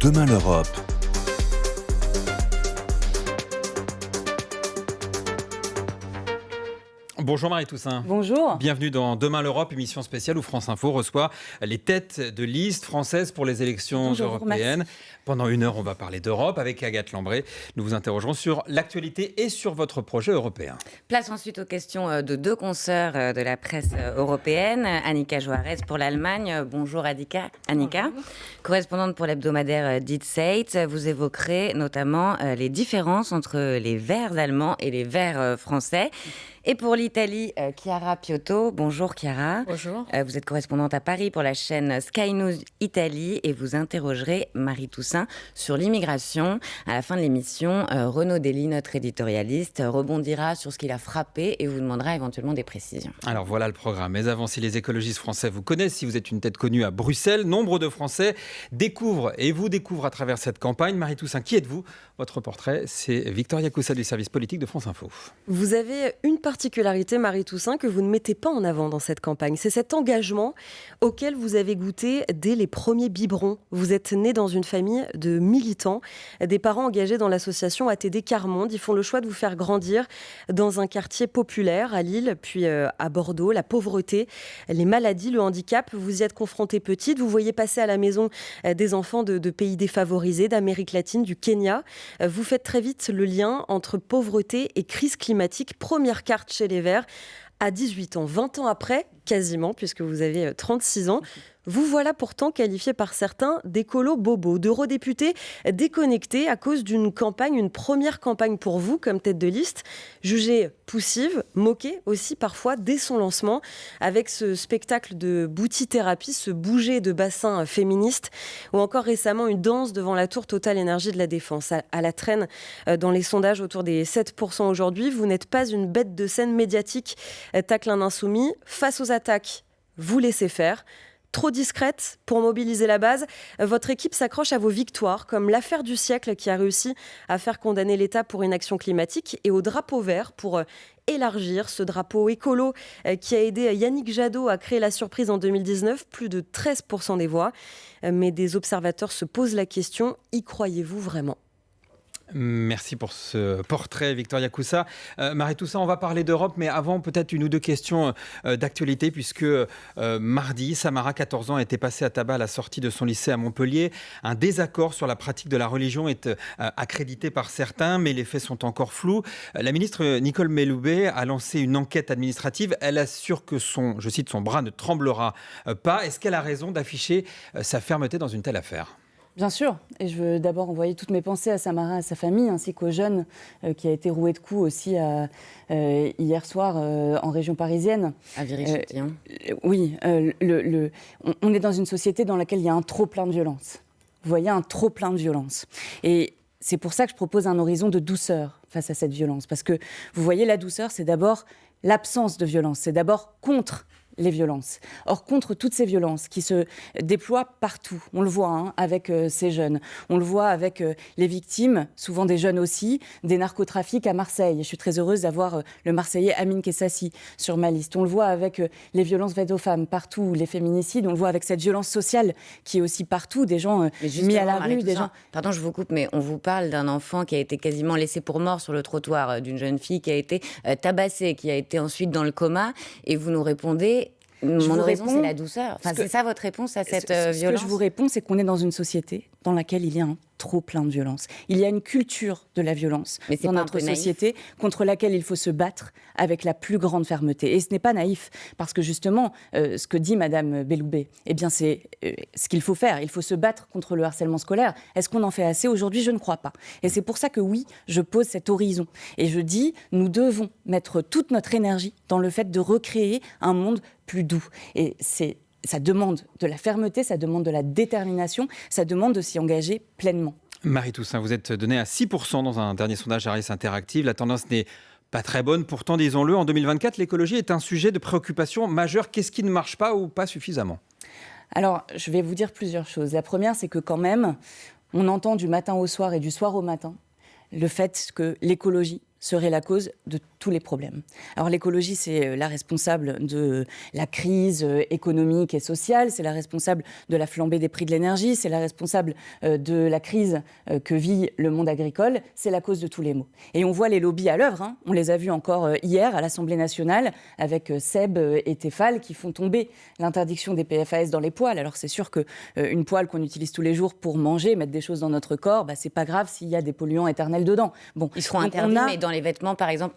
Demain l'Europe. Bonjour Marie Toussaint. Bonjour. Bienvenue dans Demain l'Europe, émission spéciale où France Info reçoit les têtes de liste françaises pour les élections européennes. Pendant 1 heure, on va parler d'Europe avec Agathe Lambré. Nous vous interrogerons sur l'actualité et sur votre projet européen. Place ensuite aux questions de 2 consoeurs de la presse européenne. Annika Juarez pour l'Allemagne. Bonjour Annika. Bonjour. Correspondante pour l'hebdomadaire Die Zeit. Vous évoquerez notamment les différences entre les Verts allemands et les Verts français. Et pour l'Italie, Chiara Piotto. Bonjour Chiara. Bonjour. Vous êtes correspondante à Paris pour la chaîne Sky News Italie et vous interrogerez Marie Toussaint sur l'immigration. À la fin de l'émission, Renaud Dely, notre éditorialiste, rebondira sur ce qui l'a frappé et vous demandera éventuellement des précisions. Alors voilà le programme. Mais avant, si les écologistes français vous connaissent, si vous êtes une tête connue à Bruxelles, nombre de Français découvrent à travers cette campagne. Marie Toussaint, qui êtes-vous ? Votre portrait, c'est Victoria Coussa du service politique de France Info. Vous avez une particularité, Marie Toussaint, que vous ne mettez pas en avant dans cette campagne. C'est cet engagement auquel vous avez goûté dès les premiers biberons. Vous êtes né dans une famille de militants, des parents engagés dans l'association ATD Carmonde. Ils font le choix de vous faire grandir dans un quartier populaire à Lille, puis à Bordeaux. La pauvreté, les maladies, le handicap, vous y êtes confrontée petite. Vous voyez passer à la maison des enfants de pays défavorisés, d'Amérique latine, du Kenya. Vous faites très vite le lien entre pauvreté et crise climatique. Première carte chez les Verts à 18 ans, 20 ans après, quasiment, puisque vous avez 36 ans. Vous voilà pourtant qualifié par certains d'écolo bobo, d'eurodéputés déconnectés à cause d'une campagne, une première campagne pour vous comme tête de liste, jugée poussive, moquée aussi parfois dès son lancement, avec ce spectacle de bouti-thérapie, ce bouger de bassin féministe, ou encore récemment une danse devant la tour Total Énergie de la Défense. À la traîne dans les sondages autour des 7% aujourd'hui, vous n'êtes pas une bête de scène médiatique, tacle un insoumis. Face aux attaques, vous laissez faire. Trop discrète pour mobiliser la base, votre équipe s'accroche à vos victoires, comme l'affaire du siècle qui a réussi à faire condamner l'État pour inaction climatique et au drapeau vert pour élargir ce drapeau écolo qui a aidé Yannick Jadot à créer la surprise en 2019, plus de 13% des voix. Mais des observateurs se posent la question, y croyez-vous vraiment ? Merci pour ce portrait, Victoria Coussa. Marie Toussaint, on va parler d'Europe, mais avant, peut-être 1 ou 2 questions d'actualité, puisque mardi, Samara, 14 ans, a été passée à tabac à la sortie de son lycée à Montpellier. Un désaccord sur la pratique de la religion est accrédité par certains, mais les faits sont encore flous. La ministre Nicole Belloubet a lancé une enquête administrative. Elle assure que je cite, son bras ne tremblera pas. Est-ce qu'elle a raison d'afficher sa fermeté dans une telle affaire ? Bien sûr, et je veux d'abord envoyer toutes mes pensées à Samara, à sa famille, ainsi qu'au jeune qui a été roué de coups aussi hier soir en région parisienne. À Viry-Châtillon. Oui, on est dans une société dans laquelle il y a un trop-plein de violence. Vous voyez, un trop-plein de violence. Et c'est pour ça que je propose un horizon de douceur face à cette violence. Parce que, vous voyez, la douceur, c'est d'abord l'absence de violence, c'est d'abord contre les violences. Or, contre toutes ces violences qui se déploient partout, on le voit avec ces jeunes, on le voit avec les victimes, souvent des jeunes aussi, des narcotrafics à Marseille. Je suis très heureuse d'avoir le Marseillais Amine Kessassi sur ma liste. On le voit avec les violences faites aux femmes partout, les féminicides, on le voit avec cette violence sociale qui est aussi partout, des gens mis à la rue. Pardon, je vous coupe, mais on vous parle d'un enfant qui a été quasiment laissé pour mort sur le trottoir, d'une jeune fille qui a été tabassée, qui a été ensuite dans le coma, et vous nous répondez... Mon raison, c'est la douceur. C'est ça votre réponse à cette violence ? Ce que je vous réponds, c'est qu'on est dans une société dans laquelle il y a un trop plein de violence. Il y a une culture de la violence dans notre société contre laquelle il faut se battre avec la plus grande fermeté. Et ce n'est pas naïf, parce que justement, ce que dit Madame Belloubet, eh bien c'est ce qu'il faut faire. Il faut se battre contre le harcèlement scolaire. Est-ce qu'on en fait assez aujourd'hui ? Je ne crois pas. Et c'est pour ça que oui, je pose cet horizon. Et je dis, nous devons mettre toute notre énergie dans le fait de recréer un monde plus doux. Et ça demande de la fermeté, ça demande de la détermination, ça demande de s'y engager pleinement. Marie Toussaint, vous êtes donnée à 6% dans un dernier sondage Harris Interactive. La tendance n'est pas très bonne. Pourtant, disons-le, en 2024, l'écologie est un sujet de préoccupation majeure. Qu'est-ce qui ne marche pas ou pas suffisamment ? Alors, je vais vous dire plusieurs choses. La première, c'est que quand même, on entend du matin au soir et du soir au matin le fait que l'écologie serait la cause de tous les problèmes. Alors l'écologie, c'est la responsable de la crise économique et sociale, c'est la responsable de la flambée des prix de l'énergie, c'est la responsable de la crise que vit le monde agricole, c'est la cause de tous les maux. Et on voit les lobbies à l'œuvre, hein. On les a vus encore hier à l'Assemblée nationale avec Seb et Tefal qui font tomber l'interdiction des PFAS dans les poêles. Alors c'est sûr qu'une poêle qu'on utilise tous les jours pour manger, mettre des choses dans notre corps, c'est pas grave s'il y a des polluants éternels dedans. Bon, ils seront interdits, mais dans les vêtements, par exemple,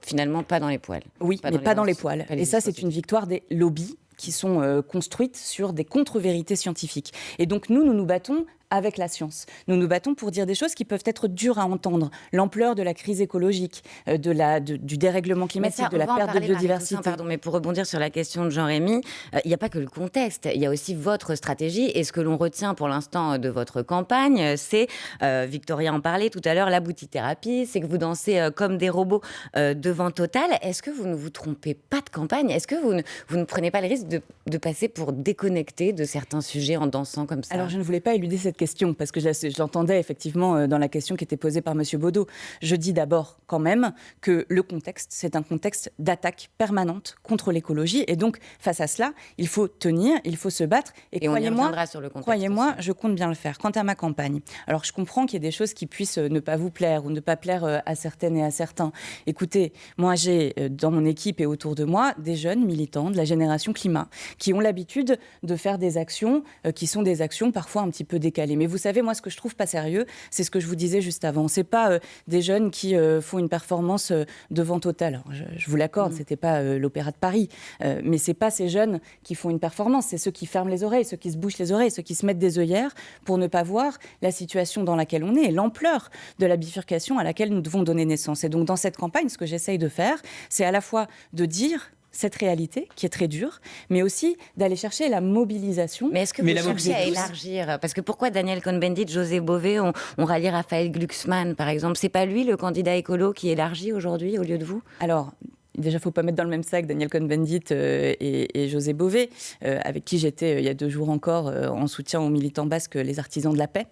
finalement pas dans les poêles. Oui, mais pas dans les poêles. Et ça, c'est une victoire des lobbies qui sont construites sur des contre-vérités scientifiques. Et donc nous nous battons avec la science. Nous nous battons pour dire des choses qui peuvent être dures à entendre. L'ampleur de la crise écologique, du dérèglement climatique, de la perte de biodiversité. Pardon, mais pour rebondir sur la question de Jean-Rémy, il n'y a pas que le contexte, il y a aussi votre stratégie. Et ce que l'on retient pour l'instant de votre campagne, c'est, Victoria en parlait tout à l'heure, la boutithérapie, c'est que vous dansez comme des robots devant Total. Est-ce que vous ne vous trompez pas de campagne ? Est-ce que vous ne prenez pas le risque de passer pour déconnecter de certains sujets en dansant comme ça ? Alors je ne voulais pas éluder cette question, parce que je l'entendais effectivement dans la question qui était posée par M. Baudot. Je dis d'abord quand même que le contexte, c'est un contexte d'attaque permanente contre l'écologie. Et donc, face à cela, il faut tenir, il faut se battre. Et croyez-moi, je compte bien le faire. Quant à ma campagne, alors je comprends qu'il y ait des choses qui puissent ne pas vous plaire ou ne pas plaire à certaines et à certains. Écoutez, moi j'ai dans mon équipe et autour de moi des jeunes militants de la génération climat qui ont l'habitude de faire des actions qui sont des actions parfois un petit peu décalées. Mais vous savez, moi, ce que je trouve pas sérieux, c'est ce que je vous disais juste avant. C'est pas des jeunes qui font une performance devant Total. Alors, je vous l'accorde, c'était pas l'Opéra de Paris, mais c'est pas ces jeunes qui font une performance. C'est ceux qui ferment les oreilles, ceux qui se bouchent les oreilles, ceux qui se mettent des œillères pour ne pas voir la situation dans laquelle on est et l'ampleur de la bifurcation à laquelle nous devons donner naissance. Et donc, dans cette campagne, ce que j'essaye de faire, c'est à la fois de dire cette réalité qui est très dure, mais aussi d'aller chercher la mobilisation. Mais est-ce que vous cherchez à élargir ? Parce que pourquoi Daniel Cohn-Bendit, José Bové ont rallié Raphaël Glucksmann, par exemple ? C'est pas lui le candidat écolo qui élargit aujourd'hui au lieu de vous ? Alors, déjà, il ne faut pas mettre dans le même sac Daniel Cohn-Bendit et José Bové, avec qui j'étais il y a 2 jours encore en soutien aux militants basques, les artisans de la paix.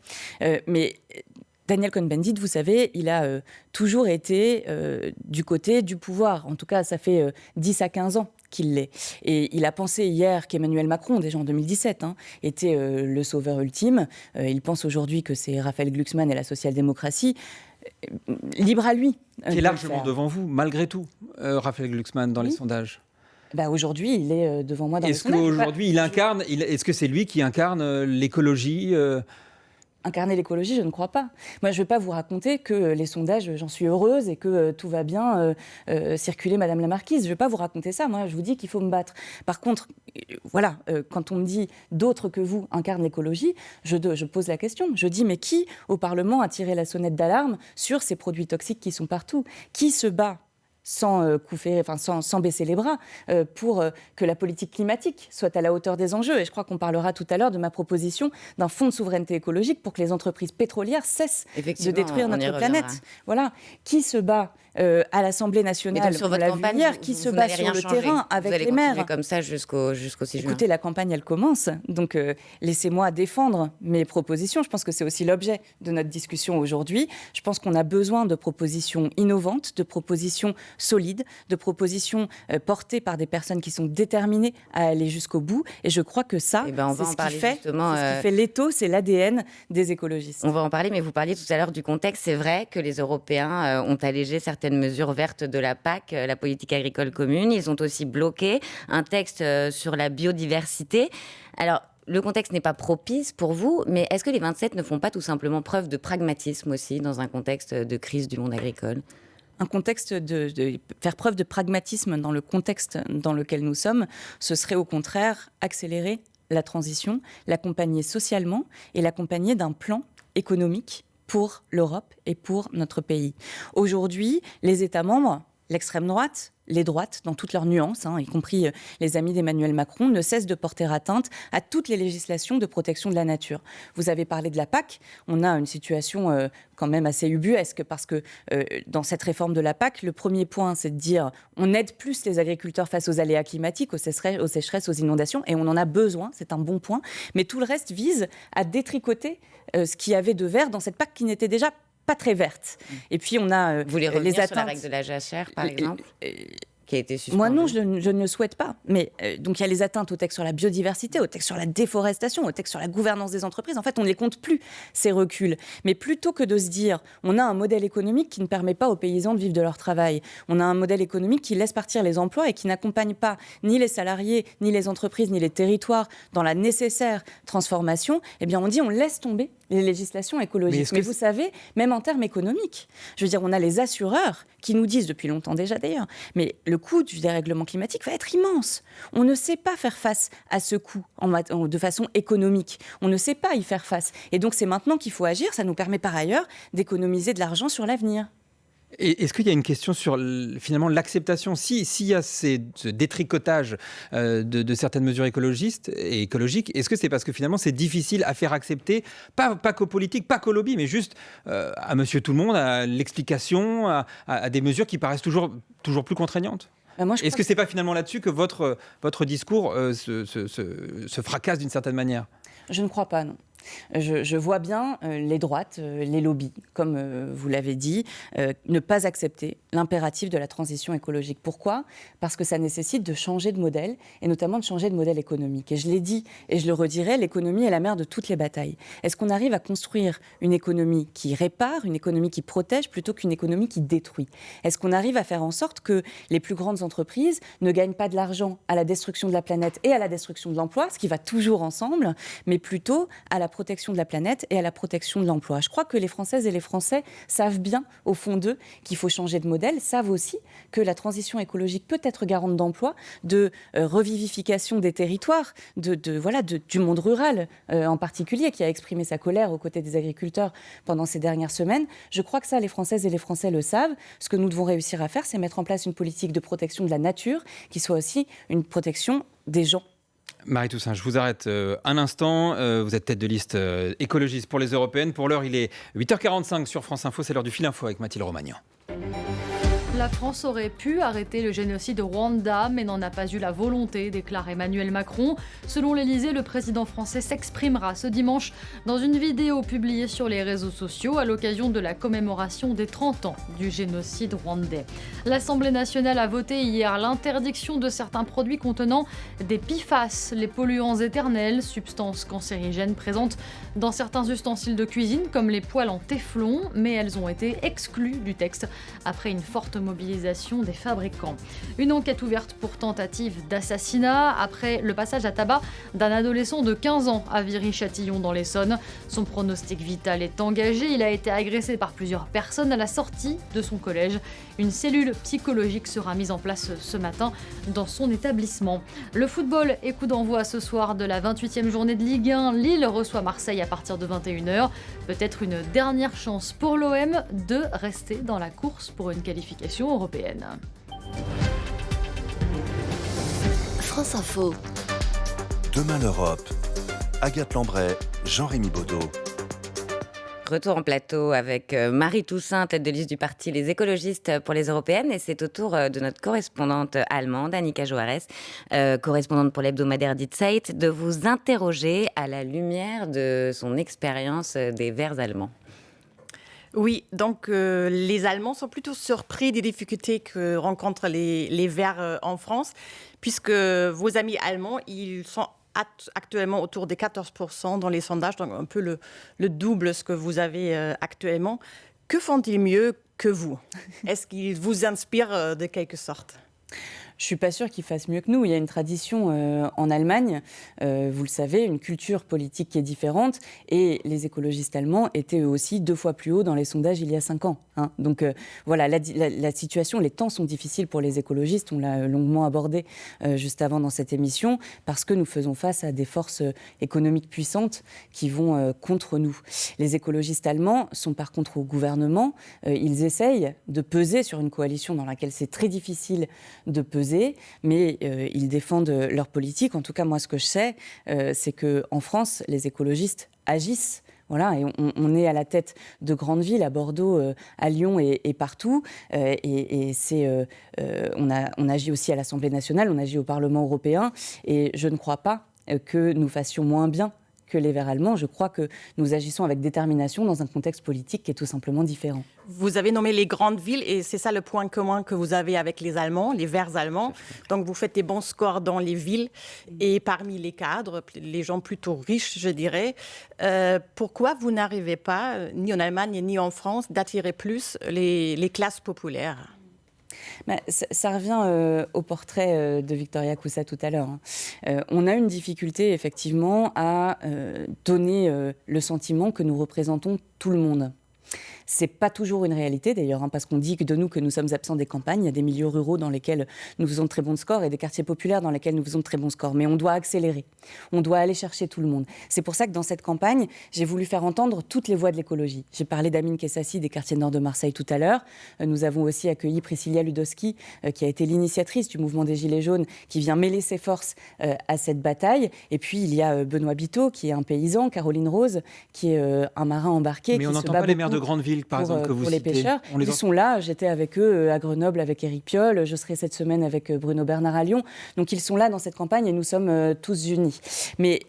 Mais Daniel Cohn-Bendit, vous savez, il a toujours été du côté du pouvoir. En tout cas, ça fait 10 à 15 ans qu'il l'est. Et il a pensé hier qu'Emmanuel Macron, déjà en 2017, était le sauveur ultime. Il pense aujourd'hui que c'est Raphaël Glucksmann et la social-démocratie. Libre à lui. Qui est largement devant vous, malgré tout, Raphaël Glucksmann, dans les sondages. Aujourd'hui, il est devant moi dans les sondages. Est-ce qu'aujourd'hui, est-ce que c'est lui qui incarne l'écologie Incarner l'écologie, je ne crois pas. Moi, je ne vais pas vous raconter que les sondages, j'en suis heureuse et que tout va bien circuler, Madame la Marquise. Je ne vais pas vous raconter ça. Moi, je vous dis qu'il faut me battre. Par contre, voilà, quand on me dit d'autres que vous incarnent l'écologie, je pose la question. Je dis, mais qui, au Parlement, a tiré la sonnette d'alarme sur ces produits toxiques qui sont partout ? Qui se bat sans baisser les bras, pour que la politique climatique soit à la hauteur des enjeux. Et je crois qu'on parlera tout à l'heure de ma proposition d'un fonds de souveraineté écologique pour que les entreprises pétrolières cessent de détruire notre planète. Voilà. Qui se bat à l'Assemblée nationale sur votre campagne, hier, qui se bat sur le terrain avec les maires. Vous allez continuer comme ça jusqu'au 6 juin. Écoutez, la campagne, elle commence. Donc, laissez-moi défendre mes propositions. Je pense que c'est aussi l'objet de notre discussion aujourd'hui. Je pense qu'on a besoin de propositions innovantes, de propositions solides, de propositions portées par des personnes qui sont déterminées à aller jusqu'au bout. Et je crois que ça, c'est ce qui fait l'étau, c'est l'ADN des écologistes. On va en parler, mais vous parliez tout à l'heure du contexte. C'est vrai que les Européens ont allégé certaines mesures vertes de la PAC, la politique agricole commune. Ils ont aussi bloqué un texte sur la biodiversité. Alors, le contexte n'est pas propice pour vous, mais est-ce que les 27 ne font pas tout simplement preuve de pragmatisme aussi dans un contexte de crise du monde agricole ? Un contexte de faire preuve de pragmatisme dans le contexte dans lequel nous sommes, ce serait au contraire accélérer la transition, l'accompagner socialement et l'accompagner d'un plan économique pour l'Europe et pour notre pays. Aujourd'hui, les États membres, l'extrême droite, les droites, dans toutes leurs nuances, y compris les amis d'Emmanuel Macron, ne cessent de porter atteinte à toutes les législations de protection de la nature. Vous avez parlé de la PAC. On a une situation quand même assez ubuesque parce que dans cette réforme de la PAC, le premier point, c'est de dire on aide plus les agriculteurs face aux aléas climatiques, aux sécheresses, aux inondations, et on en a besoin, c'est un bon point. Mais tout le reste vise à détricoter ce qu'il y avait de vert dans cette PAC qui n'était déjà pas très vertes. Et puis on a Vous voulez les revenir atteintes. sur la règle de la jachère, par exemple, qui a été suspendue? Moi non, je ne le souhaite pas. Mais donc il y a les atteintes au texte sur la biodiversité, au texte sur la déforestation, au texte sur la gouvernance des entreprises. En fait, on ne les compte plus, ces reculs. Mais plutôt que de se dire, on a un modèle économique qui ne permet pas aux paysans de vivre de leur travail, on a un modèle économique qui laisse partir les emplois et qui n'accompagne pas ni les salariés, ni les entreprises, ni les territoires dans la nécessaire transformation, eh bien on dit, on laisse tomber les législations écologiques. Mais vous savez, même en termes économiques, je veux dire, on a les assureurs qui nous disent, depuis longtemps déjà d'ailleurs, mais le coût du dérèglement climatique va être immense. On ne sait pas faire face à ce coût de façon économique. On ne sait pas y faire face. Et donc c'est maintenant qu'il faut agir. Ça nous permet par ailleurs d'économiser de l'argent sur l'avenir. Et est-ce qu'il y a une question sur finalement l'acceptation? S'il y a ce détricotage de certaines mesures écologiques, est-ce que c'est parce que finalement c'est difficile à faire accepter, pas qu'aux politiques, pas qu'aux lobbies, mais juste à monsieur tout le monde, à l'explication, à des mesures qui paraissent toujours plus contraignantes? Est-ce que c'est pas finalement là-dessus que votre discours se fracasse d'une certaine manière? Je ne crois pas, non. Je vois bien les droites, les lobbies, comme vous l'avez dit, ne pas accepter l'impératif de la transition écologique. Pourquoi ? Parce que ça nécessite de changer de modèle, et notamment de changer de modèle économique. Et je l'ai dit, et je le redirai, l'économie est la mère de toutes les batailles. Est-ce qu'on arrive à construire une économie qui répare, une économie qui protège, plutôt qu'une économie qui détruit ? Est-ce qu'on arrive à faire en sorte que les plus grandes entreprises ne gagnent pas de l'argent à la destruction de la planète et à la destruction de l'emploi, ce qui va toujours ensemble, mais plutôt à la protection de la planète et à la protection de l'emploi. Je crois que les Françaises et les Français savent bien, au fond d'eux, qu'il faut changer de modèle, savent aussi que la transition écologique peut être garante d'emploi, de revivification des territoires, du monde rural en particulier, qui a exprimé sa colère aux côtés des agriculteurs pendant ces dernières semaines. Je crois que ça, les Françaises et les Français le savent. Ce que nous devons réussir à faire, c'est mettre en place une politique de protection de la nature qui soit aussi une protection des gens. Marie Toussaint, je vous arrête un instant. Vous êtes tête de liste écologiste pour les européennes. Pour l'heure, il est 8h45 sur France Info. C'est l'heure du Fil Info avec Mathilde Romagnan. La France aurait pu arrêter le génocide au Rwanda, mais n'en a pas eu la volonté, déclare Emmanuel Macron. Selon l'Élysée, le président français s'exprimera ce dimanche dans une vidéo publiée sur les réseaux sociaux à l'occasion de la commémoration des 30 ans du génocide rwandais. L'Assemblée nationale a voté hier l'interdiction de certains produits contenant des PFAS, les polluants éternels, substances cancérigènes présentes dans certains ustensiles de cuisine comme les poêles en téflon, mais elles ont été exclues du texte après une forte mobilisation des fabricants. Une enquête ouverte pour tentative d'assassinat après le passage à tabac d'un adolescent de 15 ans à Viry-Châtillon dans l'Essonne. Son pronostic vital est engagé. Il a été agressé par plusieurs personnes à la sortie de son collège. Une cellule psychologique sera mise en place ce matin dans son établissement. Le football est coup d'envoi ce soir de la 28e journée de Ligue 1. Lille reçoit Marseille à partir de 21h. Peut-être une dernière chance pour l'OM de rester dans la course pour une qualification européenne. France Info. Demain l'Europe. Agathe Lambray, Jean-Rémy Baudot. Retour en plateau avec Marie Toussaint, tête de liste du parti Les Écologistes pour les Européennes. Et c'est au tour de notre correspondante allemande, Annika Joares, correspondante pour l'hebdomadaire Die Zeit, de vous interroger à la lumière de son expérience des Verts allemands. Oui, donc les Allemands sont plutôt surpris des difficultés que rencontrent les Verts en France, puisque vos amis allemands, ils sont actuellement autour des 14% dans les sondages, donc un peu le double ce que vous avez actuellement. Que font-ils mieux que vous ? Est-ce qu'ils vous inspirent de quelque sorte ? Je ne suis pas sûre qu'ils fassent mieux que nous. Il y a une tradition en Allemagne, vous le savez, une culture politique qui est différente. Et les écologistes allemands étaient eux aussi 2 fois plus haut dans les sondages il y a 5 ans. Hein. Donc voilà, la situation, les temps sont difficiles pour les écologistes. On l'a longuement abordé juste avant dans cette émission, parce que nous faisons face à des forces économiques puissantes qui vont contre nous. Les écologistes allemands sont par contre au gouvernement. Ils essayent de peser sur une coalition dans laquelle c'est très difficile de peser. Mais ils défendent leur politique. En tout cas, moi, ce que je sais, c'est qu'en France, les écologistes agissent. Voilà, et on est à la tête de grandes villes, à Bordeaux, à Lyon et partout. On agit aussi à l'Assemblée nationale, on agit au Parlement européen. Et je ne crois pas que nous fassions moins bien que les Verts allemands. Je crois que nous agissons avec détermination dans un contexte politique qui est tout simplement différent. Vous avez nommé les grandes villes et c'est ça le point commun que vous avez avec les Allemands, les Verts allemands. Donc vous faites des bons scores dans les villes et parmi les cadres, les gens plutôt riches, je dirais. Pourquoi vous n'arrivez pas, ni en Allemagne ni en France, d'attirer plus les classes populaires ? Ça revient au portrait de Victoria Coussa tout à l'heure. On a une difficulté effectivement à donner le sentiment que nous représentons tout le monde. C'est pas toujours une réalité d'ailleurs, parce qu'on dit de nous que nous sommes absents des campagnes. Il y a des milieux ruraux dans lesquels nous faisons de très bons scores et des quartiers populaires dans lesquels nous faisons de très bons scores. Mais on doit accélérer, on doit aller chercher tout le monde. C'est pour ça que dans cette campagne, j'ai voulu faire entendre toutes les voix de l'écologie. J'ai parlé d'Amine Kessassi des quartiers nord de Marseille tout à l'heure. Nous avons aussi accueilli Priscilla Ludowski, qui a été l'initiatrice du mouvement des Gilets jaunes, qui vient mêler ses forces à cette bataille. Et puis il y a Benoît Biteau, qui est un paysan, Caroline Rose, qui est un marin embarqué. Mais on n'entend pas les maires de grandes villes, par exemple, que vous citez. Pour les pêcheurs, ils sont là. J'étais avec eux à Grenoble avec Éric Piolle. Je serai cette semaine avec Bruno Bernard à Lyon. Donc ils sont là dans cette campagne et nous sommes tous unis. Mais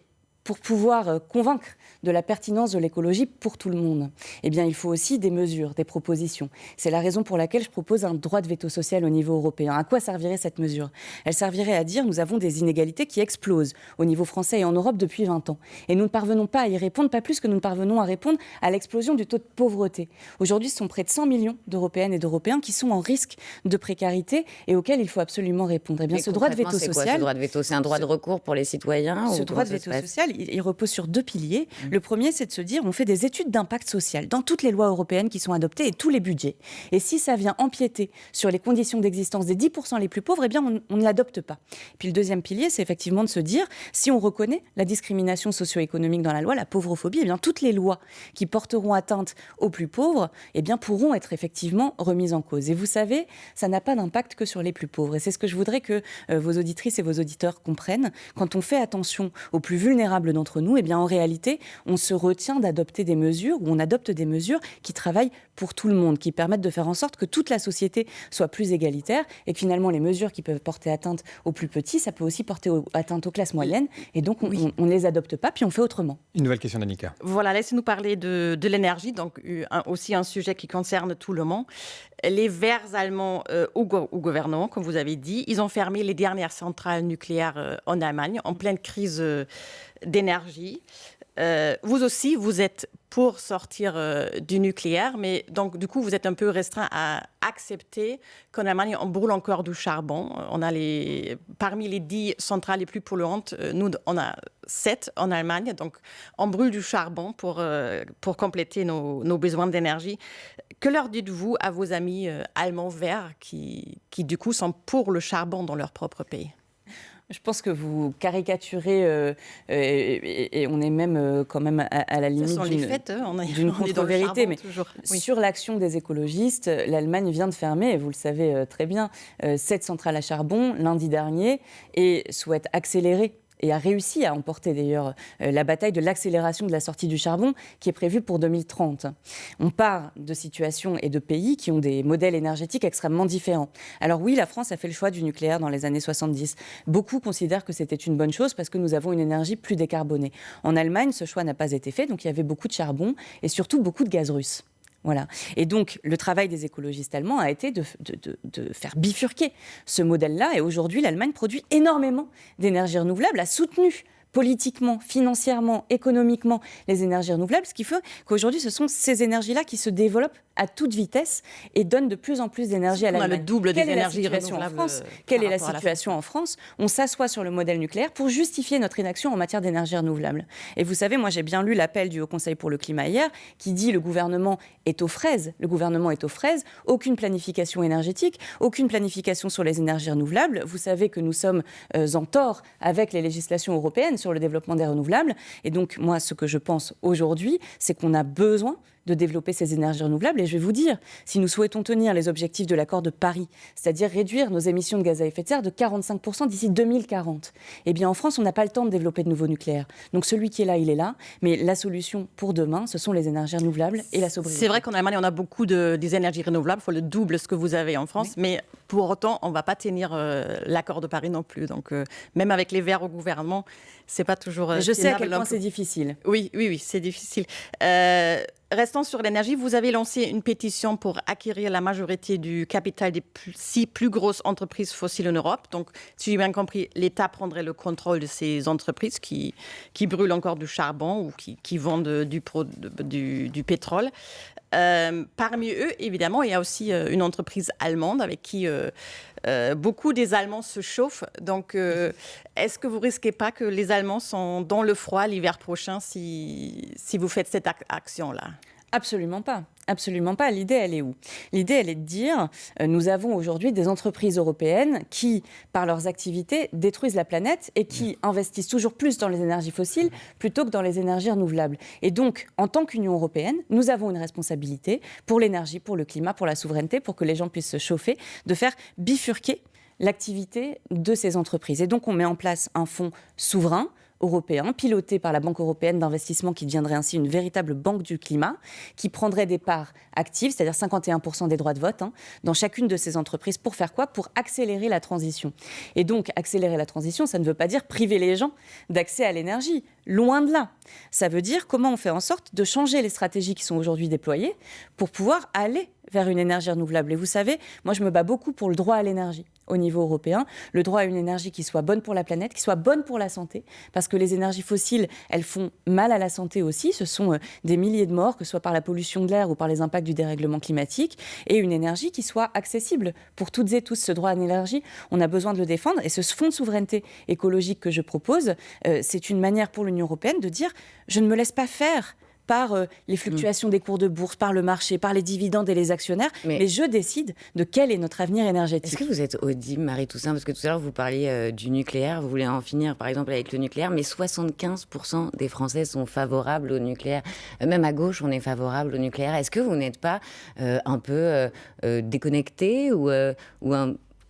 pour pouvoir convaincre de la pertinence de l'écologie pour tout le monde, eh bien, il faut aussi des mesures, des propositions. C'est la raison pour laquelle je propose un droit de veto social au niveau européen. À quoi servirait cette mesure ? Elle servirait à dire nous avons des inégalités qui explosent au niveau français et en Europe depuis 20 ans. Et nous ne parvenons pas à y répondre, pas plus que nous ne parvenons à répondre à l'explosion du taux de pauvreté. Aujourd'hui, ce sont près de 100 millions d'Européennes et d'Européens qui sont en risque de précarité et auxquels il faut absolument répondre. Eh bien, ce droit de veto social... Ce droit de veto, c'est un droit de recours pour les citoyens ? Ce droit de veto social, il repose sur 2 piliers. Le premier, c'est de se dire, on fait des études d'impact social dans toutes les lois européennes qui sont adoptées et tous les budgets. Et si ça vient empiéter sur les conditions d'existence des 10% les plus pauvres, eh bien, on ne l'adopte pas. Puis le deuxième pilier, c'est effectivement de se dire, si on reconnaît la discrimination socio-économique dans la loi, la pauvrophobie, eh bien, toutes les lois qui porteront atteinte aux plus pauvres, eh bien, pourront être effectivement remises en cause. Et vous savez, ça n'a pas d'impact que sur les plus pauvres. Et c'est ce que je voudrais que vos auditrices et vos auditeurs comprennent. Quand on fait attention aux plus vulnérables d'entre nous, eh bien, en réalité, on se retient d'adopter des mesures, ou on adopte des mesures qui travaillent pour tout le monde, qui permettent de faire en sorte que toute la société soit plus égalitaire, et que finalement, les mesures qui peuvent porter atteinte aux plus petits, ça peut aussi porter atteinte aux classes moyennes, et donc on ne les adopte pas, puis on fait autrement. Une nouvelle question d'Annika. Voilà, laissez-nous parler de l'énergie, donc aussi un sujet qui concerne tout le monde. Les Verts allemands au gouvernement, comme vous avez dit, ils ont fermé les dernières centrales nucléaires en Allemagne, en pleine crise d'énergie. Vous aussi, vous êtes pour sortir du nucléaire, mais donc du coup, vous êtes un peu restreint à accepter qu'en Allemagne, on brûle encore du charbon. On a parmi les 10 centrales les plus polluantes, nous, on a 7 en Allemagne, donc on brûle du charbon pour compléter nos besoins d'énergie. Que leur dites-vous à vos amis allemands verts qui du coup sont pour le charbon dans leur propre pays ? Je pense que vous caricaturez et on est même quand même à la limite d'une contre-vérité. Mais sur l'action des écologistes, l'Allemagne vient de fermer, vous le savez très bien, 7 centrales à charbon lundi dernier et souhaite accélérer et a réussi à emporter d'ailleurs la bataille de l'accélération de la sortie du charbon qui est prévue pour 2030. On part de situations et de pays qui ont des modèles énergétiques extrêmement différents. Alors oui, la France a fait le choix du nucléaire dans les années 70. Beaucoup considèrent que c'était une bonne chose parce que nous avons une énergie plus décarbonée. En Allemagne, ce choix n'a pas été fait, donc il y avait beaucoup de charbon et surtout beaucoup de gaz russe. Voilà. Et donc, le travail des écologistes allemands a été de faire bifurquer ce modèle-là. Et aujourd'hui, l'Allemagne produit énormément d'énergie renouvelable, a soutenu politiquement, financièrement, économiquement les énergies renouvelables, ce qui fait qu'aujourd'hui, ce sont ces énergies-là qui se développent à toute vitesse et donnent de plus en plus d'énergie à l'Allemagne. On a le double des énergies renouvelables. Quelle est la situation en France ? On s'assoit sur le modèle nucléaire pour justifier notre inaction en matière d'énergie renouvelable. Et vous savez, moi j'ai bien lu l'appel du Haut Conseil pour le climat hier, qui dit le gouvernement est aux fraises. Le gouvernement est aux fraises. Aucune planification énergétique, aucune planification sur les énergies renouvelables. Vous savez que nous sommes en tort avec les législations européennes sur le développement des renouvelables. Et donc, moi, ce que je pense aujourd'hui, c'est qu'on a besoin de développer ces énergies renouvelables. Et je vais vous dire, si nous souhaitons tenir les objectifs de l'accord de Paris, c'est-à-dire réduire nos émissions de gaz à effet de serre de 45% d'ici 2040, eh bien en France, on n'a pas le temps de développer de nouveaux nucléaires. Donc celui qui est là, il est là. Mais la solution pour demain, ce sont les énergies renouvelables et la sobriété. C'est vrai qu'en Allemagne, on a beaucoup des énergies renouvelables. Il faut le double ce que vous avez en France. Oui. Mais pour autant, on ne va pas tenir l'accord de Paris non plus. Donc même avec les Verts au gouvernement, c'est pas toujours Je sais à quel tenable. point c'est difficile. Oui, c'est difficile. Restant sur l'énergie, vous avez lancé une pétition pour acquérir la majorité du capital des 6 plus grosses entreprises fossiles en Europe. Donc, si j'ai bien compris, l'État prendrait le contrôle de ces entreprises qui brûlent encore du charbon ou qui vendent du pétrole. Parmi eux, évidemment, il y a aussi une entreprise allemande avec qui beaucoup des Allemands se chauffent. Donc, est-ce que vous ne risquez pas que les Allemands sont dans le froid l'hiver prochain si vous faites cette action-là ? Absolument pas. Absolument pas. L'idée, elle est où ? L'idée, elle est de dire, nous avons aujourd'hui des entreprises européennes qui, par leurs activités, détruisent la planète et qui investissent toujours plus dans les énergies fossiles plutôt que dans les énergies renouvelables. Et donc, en tant qu'Union européenne, nous avons une responsabilité pour l'énergie, pour le climat, pour la souveraineté, pour que les gens puissent se chauffer, de faire bifurquer l'activité de ces entreprises. Et donc, on met en place un fonds souverain européen, piloté par la Banque européenne d'investissement, qui deviendrait ainsi une véritable banque du climat, qui prendrait des parts actives, c'est-à-dire 51% des droits de vote, dans chacune de ces entreprises. Pour faire quoi ? Pour accélérer la transition. Et donc, accélérer la transition, ça ne veut pas dire priver les gens d'accès à l'énergie. Loin de là. Ça veut dire comment on fait en sorte de changer les stratégies qui sont aujourd'hui déployées pour pouvoir aller vers une énergie renouvelable. Et vous savez, moi, je me bats beaucoup pour le droit à l'énergie au niveau européen, le droit à une énergie qui soit bonne pour la planète, qui soit bonne pour la santé, parce que les énergies fossiles, elles font mal à la santé aussi. Ce sont des milliers de morts, que ce soit par la pollution de l'air ou par les impacts du dérèglement climatique, et une énergie qui soit accessible pour toutes et tous. Ce droit à l'énergie, on a besoin de le défendre, et ce fonds de souveraineté écologique que je propose, c'est une manière pour l'Union européenne de dire « je ne me laisse pas faire » par les fluctuations des cours de bourse, par le marché, par les dividendes et les actionnaires, mais je décide de quel est notre avenir énergétique. Est-ce que vous êtes audible, Marie Toussaint ? Parce que tout à l'heure, vous parliez du nucléaire, vous voulez en finir par exemple avec le nucléaire, mais 75% des Français sont favorables au nucléaire. Même à gauche, on est favorable au nucléaire. Est-ce que vous n'êtes pas un peu déconnecté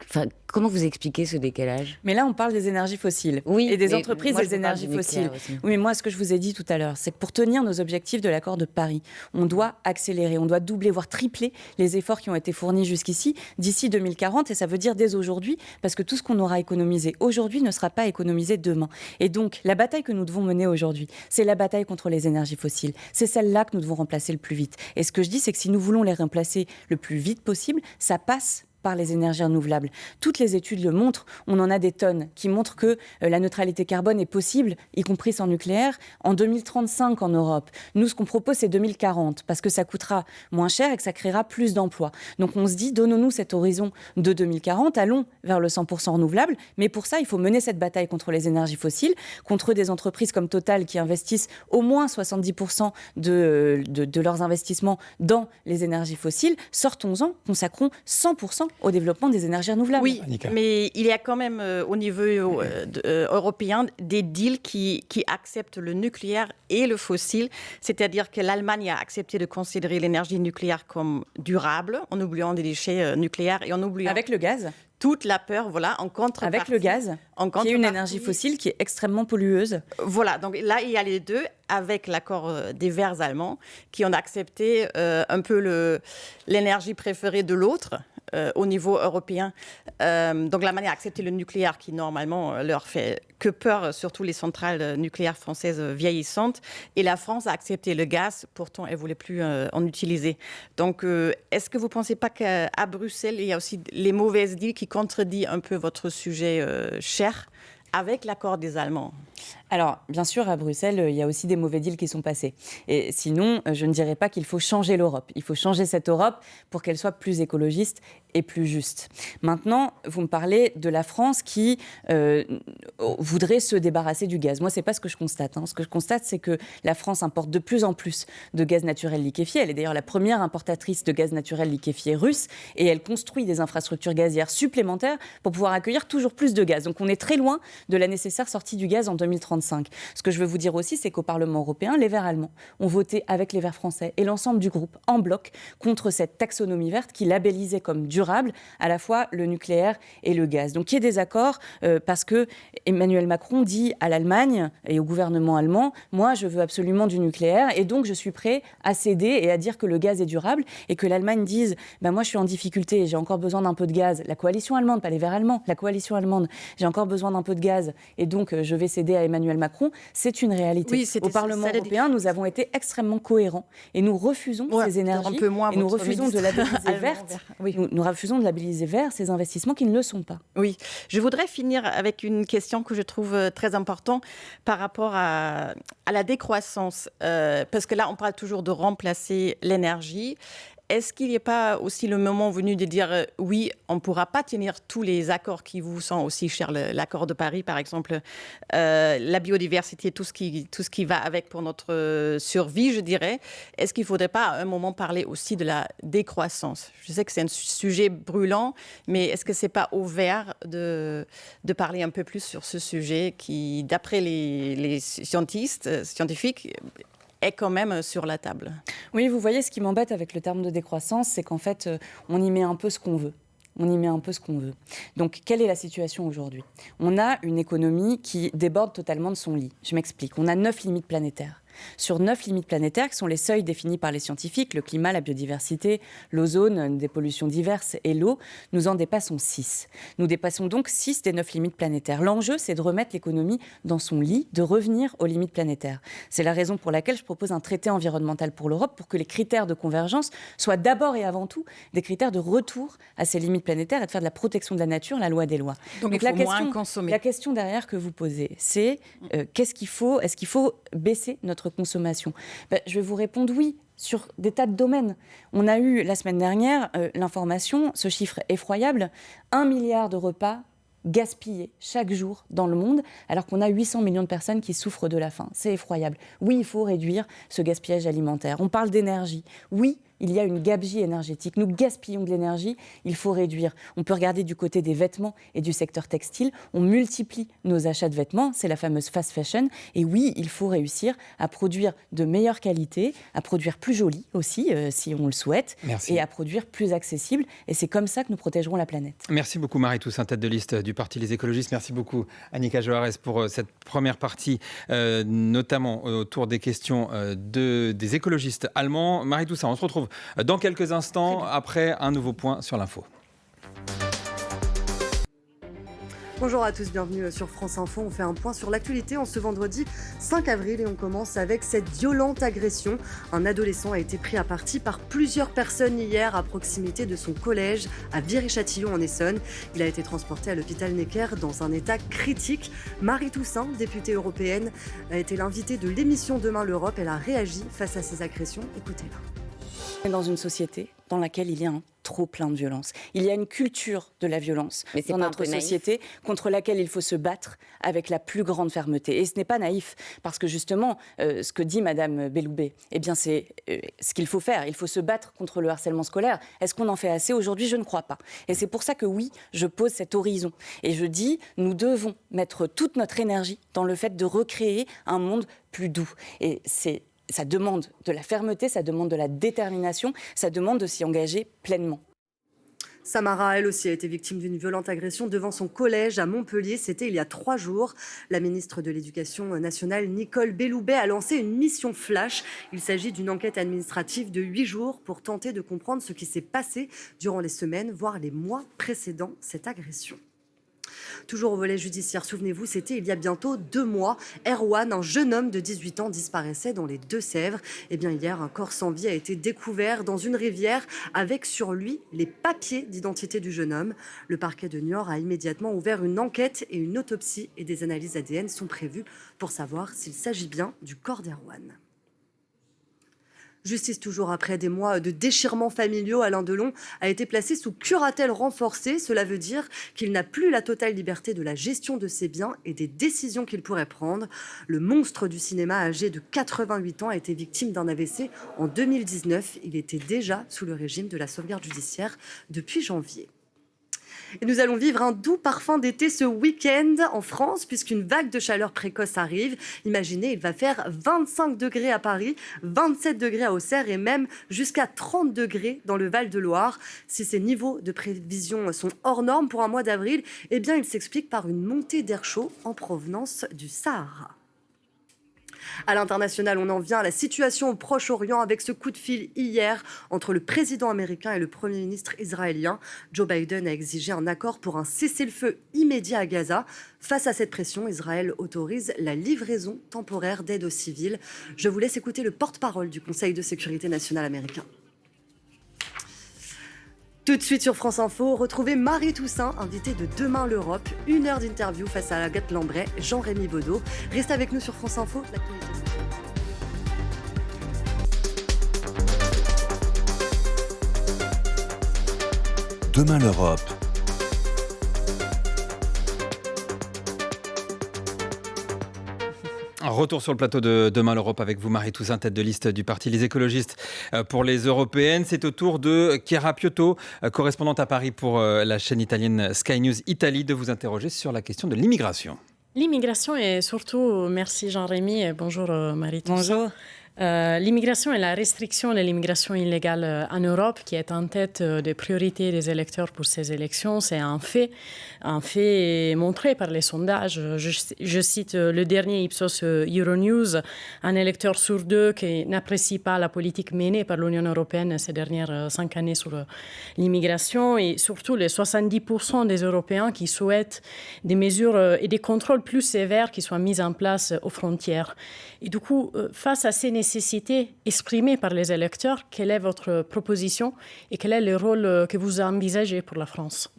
Enfin, comment vous expliquez ce décalage ? Mais là, on parle des énergies fossiles et des entreprises des énergies fossiles. Oui, mais moi, ce que je vous ai dit tout à l'heure, c'est que pour tenir nos objectifs de l'accord de Paris, on doit accélérer, on doit doubler, voire tripler les efforts qui ont été fournis jusqu'ici, d'ici 2040, et ça veut dire dès aujourd'hui, parce que tout ce qu'on aura économisé aujourd'hui ne sera pas économisé demain. Et donc, la bataille que nous devons mener aujourd'hui, c'est la bataille contre les énergies fossiles. C'est celle-là que nous devons remplacer le plus vite. Et ce que je dis, c'est que si nous voulons les remplacer le plus vite possible, ça passe par les énergies renouvelables. Toutes les études le montrent, on en a des tonnes qui montrent que la neutralité carbone est possible, y compris sans nucléaire, en 2035 en Europe. Nous, ce qu'on propose, c'est 2040, parce que ça coûtera moins cher et que ça créera plus d'emplois. Donc on se dit, donnons-nous cet horizon de 2040, allons vers le 100% renouvelable, mais pour ça, il faut mener cette bataille contre les énergies fossiles, contre des entreprises comme Total qui investissent au moins 70% de leurs investissements dans les énergies fossiles. Sortons-en, consacrons 100% au développement des énergies renouvelables. Oui, mais il y a quand même au niveau européen des deals qui acceptent le nucléaire et le fossile, c'est-à-dire que l'Allemagne a accepté de considérer l'énergie nucléaire comme durable, en oubliant des déchets nucléaires et en oubliant... Avec le gaz ? Toute la peur, voilà, en contrepartie. Avec le gaz, qui est une énergie fossile qui est extrêmement pollueuse. Voilà, donc là, il y a les deux, avec l'accord des Verts allemands, qui ont accepté un peu l'énergie préférée de l'autre, au niveau européen. Donc l'Allemagne a accepté le nucléaire, qui normalement leur fait que peur, surtout les centrales nucléaires françaises vieillissantes. Et la France a accepté le gaz, pourtant elle ne voulait plus en utiliser. Donc est-ce que vous ne pensez pas qu'à Bruxelles, il y a aussi les mauvaises deals qui contredisent un peu votre sujet cher avec l'accord des Allemands ? Alors, bien sûr, à Bruxelles, il y a aussi des mauvais deals qui sont passés. Et sinon, je ne dirais pas qu'il faut changer l'Europe. Il faut changer cette Europe pour qu'elle soit plus écologiste et plus juste. Maintenant, vous me parlez de la France qui voudrait se débarrasser du gaz. Moi, ce n'est pas ce que je constate. Ce que je constate, c'est que la France importe de plus en plus de gaz naturel liquéfié. Elle est d'ailleurs la première importatrice de gaz naturel liquéfié russe. Et elle construit des infrastructures gazières supplémentaires pour pouvoir accueillir toujours plus de gaz. Donc, on est très loin de la nécessaire sortie du gaz en 2035. Ce que je veux vous dire aussi, c'est qu'au Parlement européen, les Verts allemands ont voté avec les Verts français et l'ensemble du groupe en bloc contre cette taxonomie verte qui labellisait comme durable à la fois le nucléaire et le gaz. Donc il y a des accords parce que Emmanuel Macron dit à l'Allemagne et au gouvernement allemand, moi je veux absolument du nucléaire et donc je suis prêt à céder et à dire que le gaz est durable, et que l'Allemagne dise moi je suis en difficulté et j'ai encore besoin d'un peu de gaz. La coalition allemande, pas les Verts allemands, la coalition allemande, j'ai encore besoin d'un peu de gaz et donc je vais céder à Emmanuel Emmanuel Macron, c'est une réalité. Oui, au Parlement européen, nous avons été extrêmement cohérents et nous refusons ces énergies et nous refusons de labelliser verte. Oui. Nous refusons de labelliser vert ces investissements qui ne le sont pas. Oui, je voudrais finir avec une question que je trouve très importante par rapport à la décroissance, parce que là, on parle toujours de remplacer l'énergie. Est-ce qu'il n'y a pas aussi le moment venu de dire oui, on ne pourra pas tenir tous les accords qui vous sont aussi chers, l'accord de Paris par exemple, la biodiversité, tout ce qui va avec pour notre survie, je dirais. Est-ce qu'il ne faudrait pas à un moment parler aussi de la décroissance? Je sais que c'est un sujet brûlant, mais est-ce que ce n'est pas ouvert de parler un peu plus sur ce sujet qui, d'après les scientifiques, est quand même sur la table? Oui, vous voyez, ce qui m'embête avec le terme de décroissance, c'est qu'en fait, on y met un peu ce qu'on veut. Donc, quelle est la situation aujourd'hui? On a une économie qui déborde totalement de son lit. Je m'explique. On a 9 limites planétaires. Sur 9 limites planétaires, qui sont les seuils définis par les scientifiques, le climat, la biodiversité, l'ozone, des pollutions diverses et l'eau, nous en dépassons 6. Nous dépassons donc 6 des 9 limites planétaires. L'enjeu, c'est de remettre l'économie dans son lit, de revenir aux limites planétaires. C'est la raison pour laquelle je propose un traité environnemental pour l'Europe, pour que les critères de convergence soient d'abord et avant tout des critères de retour à ces limites planétaires et de faire de la protection de la nature la loi des lois. Donc il faut moins consommer. La question derrière que vous posez, c'est qu'est-ce qu'il faut? Est-ce qu'il faut baisser notre consommation? Je vais vous répondre oui, sur des tas de domaines. On a eu la semaine dernière l'information, ce chiffre effroyable, 1 milliard de repas gaspillés chaque jour dans le monde, alors qu'on a 800 millions de personnes qui souffrent de la faim. C'est effroyable. Oui, il faut réduire ce gaspillage alimentaire. On parle d'énergie. Oui, il y a une gabegie énergétique. Nous gaspillons de l'énergie, il faut réduire. On peut regarder du côté des vêtements et du secteur textile. On multiplie nos achats de vêtements, c'est la fameuse fast fashion. Et oui, il faut réussir à produire de meilleure qualité, à produire plus joli aussi, si on le souhaite, et à produire plus accessible. Et c'est comme ça que nous protégerons la planète. Merci beaucoup Marie-Toussaint, tête de liste du Parti Les Écologistes. Merci beaucoup Annika Joarès pour cette première partie, notamment autour des questions des écologistes allemands. Marie-Toussaint, on se retrouve dans quelques instants, après un nouveau point sur l'info. Bonjour à tous, bienvenue sur France Info. On fait un point sur l'actualité en ce vendredi 5 avril et on commence avec cette violente agression. Un adolescent a été pris à partie par plusieurs personnes hier à proximité de son collège à Viry-Châtillon en Essonne. Il a été transporté à l'hôpital Necker dans un état critique. Marie-Toussaint, députée européenne, a été l'invitée de l'émission Demain l'Europe. Elle a réagi face à ces agressions. Écoutez-la. On est dans une société dans laquelle il y a un trop plein de violence. Il y a une culture de la violence dans notre société contre laquelle il faut se battre avec la plus grande fermeté. Et ce n'est pas naïf, parce que justement, ce que dit Madame Belloubet, eh bien c'est ce qu'il faut faire. Il faut se battre contre le harcèlement scolaire. Est-ce qu'on en fait assez aujourd'hui? Je ne crois pas. Et c'est pour ça que oui, je pose cet horizon. Et je dis, nous devons mettre toute notre énergie dans le fait de recréer un monde plus doux. Et ça demande de la fermeté, ça demande de la détermination, ça demande de s'y engager pleinement. Samara, elle aussi, a été victime d'une violente agression devant son collège à Montpellier. C'était il y a 3 jours. La ministre de l'Éducation nationale, Nicole Belloubet, a lancé une mission flash. Il s'agit d'une enquête administrative de 8 jours pour tenter de comprendre ce qui s'est passé durant les semaines, voire les mois précédant cette agression. Toujours au volet judiciaire, souvenez-vous, c'était il y a bientôt 2 mois. Erwan, un jeune homme de 18 ans, disparaissait dans les Deux-Sèvres. Eh bien, hier, un corps sans vie a été découvert dans une rivière avec sur lui les papiers d'identité du jeune homme. Le parquet de Niort a immédiatement ouvert une enquête et une autopsie et des analyses ADN sont prévues pour savoir s'il s'agit bien du corps d'Erwan. Justice toujours après des mois de déchirements familiaux, Alain Delon a été placé sous curatelle renforcée. Cela veut dire qu'il n'a plus la totale liberté de la gestion de ses biens et des décisions qu'il pourrait prendre. Le monstre du cinéma âgé de 88 ans a été victime d'un AVC en 2019. Il était déjà sous le régime de la sauvegarde judiciaire depuis janvier. Et nous allons vivre un doux parfum d'été ce week-end en France, puisqu'une vague de chaleur précoce arrive. Imaginez, il va faire 25 degrés à Paris, 27 degrés à Auxerre et même jusqu'à 30 degrés dans le Val-de-Loire. Si ces niveaux de prévision sont hors normes pour un mois d'avril, eh bien, ils s'expliquent par une montée d'air chaud en provenance du Sahara. À l'international, on en vient à la situation au Proche-Orient avec ce coup de fil hier entre le président américain et le Premier ministre israélien. Joe Biden a exigé un accord pour un cessez-le-feu immédiat à Gaza. Face à cette pression, Israël autorise la livraison temporaire d'aide aux civils. Je vous laisse écouter le porte-parole du Conseil de sécurité nationale américain. Tout de suite sur France Info, retrouvez Marie Toussaint, invitée de Demain l'Europe. 1 heure d'interview face à Agathe Lambray, Jean-Rémy Baudot. Restez avec nous sur France Info, l'actualité. Demain l'Europe. Retour sur le plateau de Demain l'Europe avec vous, Marie Toussaint, tête de liste du parti Les Écologistes pour les Européennes. C'est au tour de Chiara Piotto, correspondante à Paris pour la chaîne italienne Sky News Italie, de vous interroger sur la question de l'immigration. L'immigration et surtout, merci Jean-Rémy et bonjour Marie Toussaint. Bonjour. L'immigration et la restriction de l'immigration illégale en Europe, qui est en tête des priorités des électeurs pour ces élections, c'est un fait montré par les sondages. Je cite le dernier Ipsos Euronews, un électeur sur 2 qui n'apprécie pas la politique menée par l'Union européenne ces dernières 5 années sur l'immigration, et surtout les 70% des Européens qui souhaitent des mesures et des contrôles plus sévères qui soient mis en place aux frontières. Et du coup, face à ces nécessités exprimées par les électeurs, quelle est votre proposition et quel est le rôle que vous envisagez pour la France ?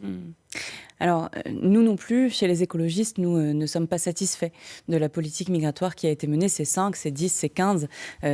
Alors, nous non plus, chez les écologistes, nous ne sommes pas satisfaits de la politique migratoire qui a été menée ces 5, ces 10, ces 15,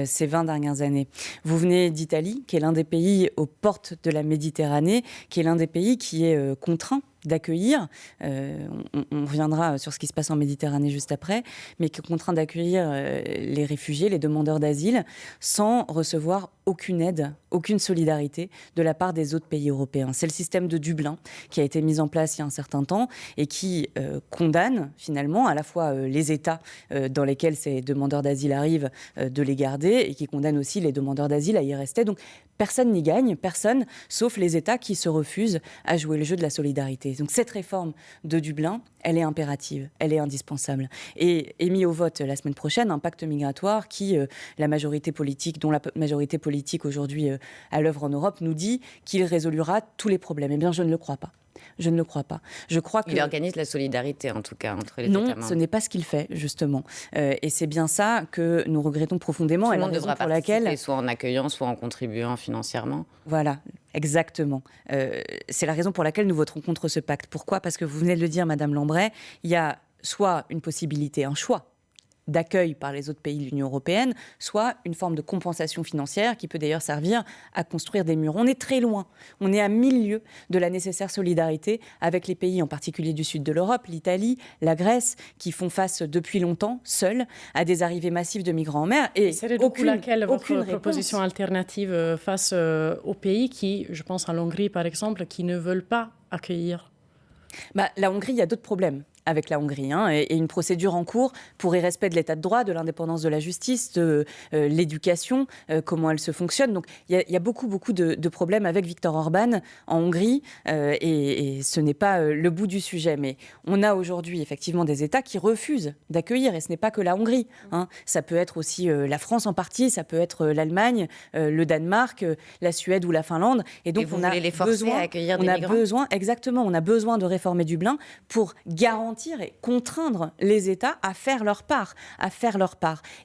ces 20 dernières années. Vous venez d'Italie, qui est l'un des pays aux portes de la Méditerranée, qui est l'un des pays qui est contraint d'accueillir, on reviendra sur ce qui se passe en Méditerranée juste après, mais qui est contraint d'accueillir les réfugiés, les demandeurs d'asile, sans recevoir aucune aide, aucune solidarité de la part des autres pays européens. C'est le système de Dublin qui a été mis en place il y a un certain temps et qui condamne finalement à la fois les États dans lesquels ces demandeurs d'asile arrivent de les garder, et qui condamne aussi les demandeurs d'asile à y rester. Donc personne n'y gagne, personne, sauf les États qui se refusent à jouer le jeu de la solidarité. Donc cette réforme de Dublin, elle est impérative, elle est indispensable. Et est mis au vote la semaine prochaine un pacte migratoire qui, dont la majorité politique aujourd'hui à l'œuvre en Europe nous dit qu'il résolura tous les problèmes. Eh bien, je ne le crois pas. Je ne le crois pas. Je crois que... Il organise la solidarité, en tout cas, entre les États membres. Non, ce n'est pas ce qu'il fait, justement. Et c'est bien ça que nous regrettons profondément. Tout le monde devra participer, soit en accueillant, soit en contribuant financièrement. Voilà, exactement. C'est la raison pour laquelle nous voterons contre ce pacte. Pourquoi ? Parce que vous venez de le dire, Madame Lambray, il y a soit une possibilité, un choix d'accueil par les autres pays de l'Union européenne, soit une forme de compensation financière qui peut d'ailleurs servir à construire des murs. On est très loin, on est à 1000 lieues de la nécessaire solidarité avec les pays en particulier du sud de l'Europe, l'Italie, la Grèce, qui font face depuis longtemps, seuls, à des arrivées massives de migrants en mer. Et c'est laquelle votre proposition alternative face aux pays qui, je pense à l'Hongrie par exemple, qui ne veulent pas accueillir ? La Hongrie, il y a d'autres problèmes avec la Hongrie, et une procédure en cours pour irrespect de l'état de droit, de l'indépendance de la justice, de l'éducation, comment elle se fonctionne. Donc il y a beaucoup de problèmes avec Viktor Orban en Hongrie, et ce n'est pas le bout du sujet. Mais on a aujourd'hui effectivement des États qui refusent d'accueillir, et ce n'est pas que la Hongrie. Ça peut être aussi la France en partie, ça peut être l'Allemagne, le Danemark, la Suède ou la Finlande. Et donc on a les forcer à accueillir des migrants. On a besoin de réformer Dublin pour garantir et contraindre les États à faire leur part,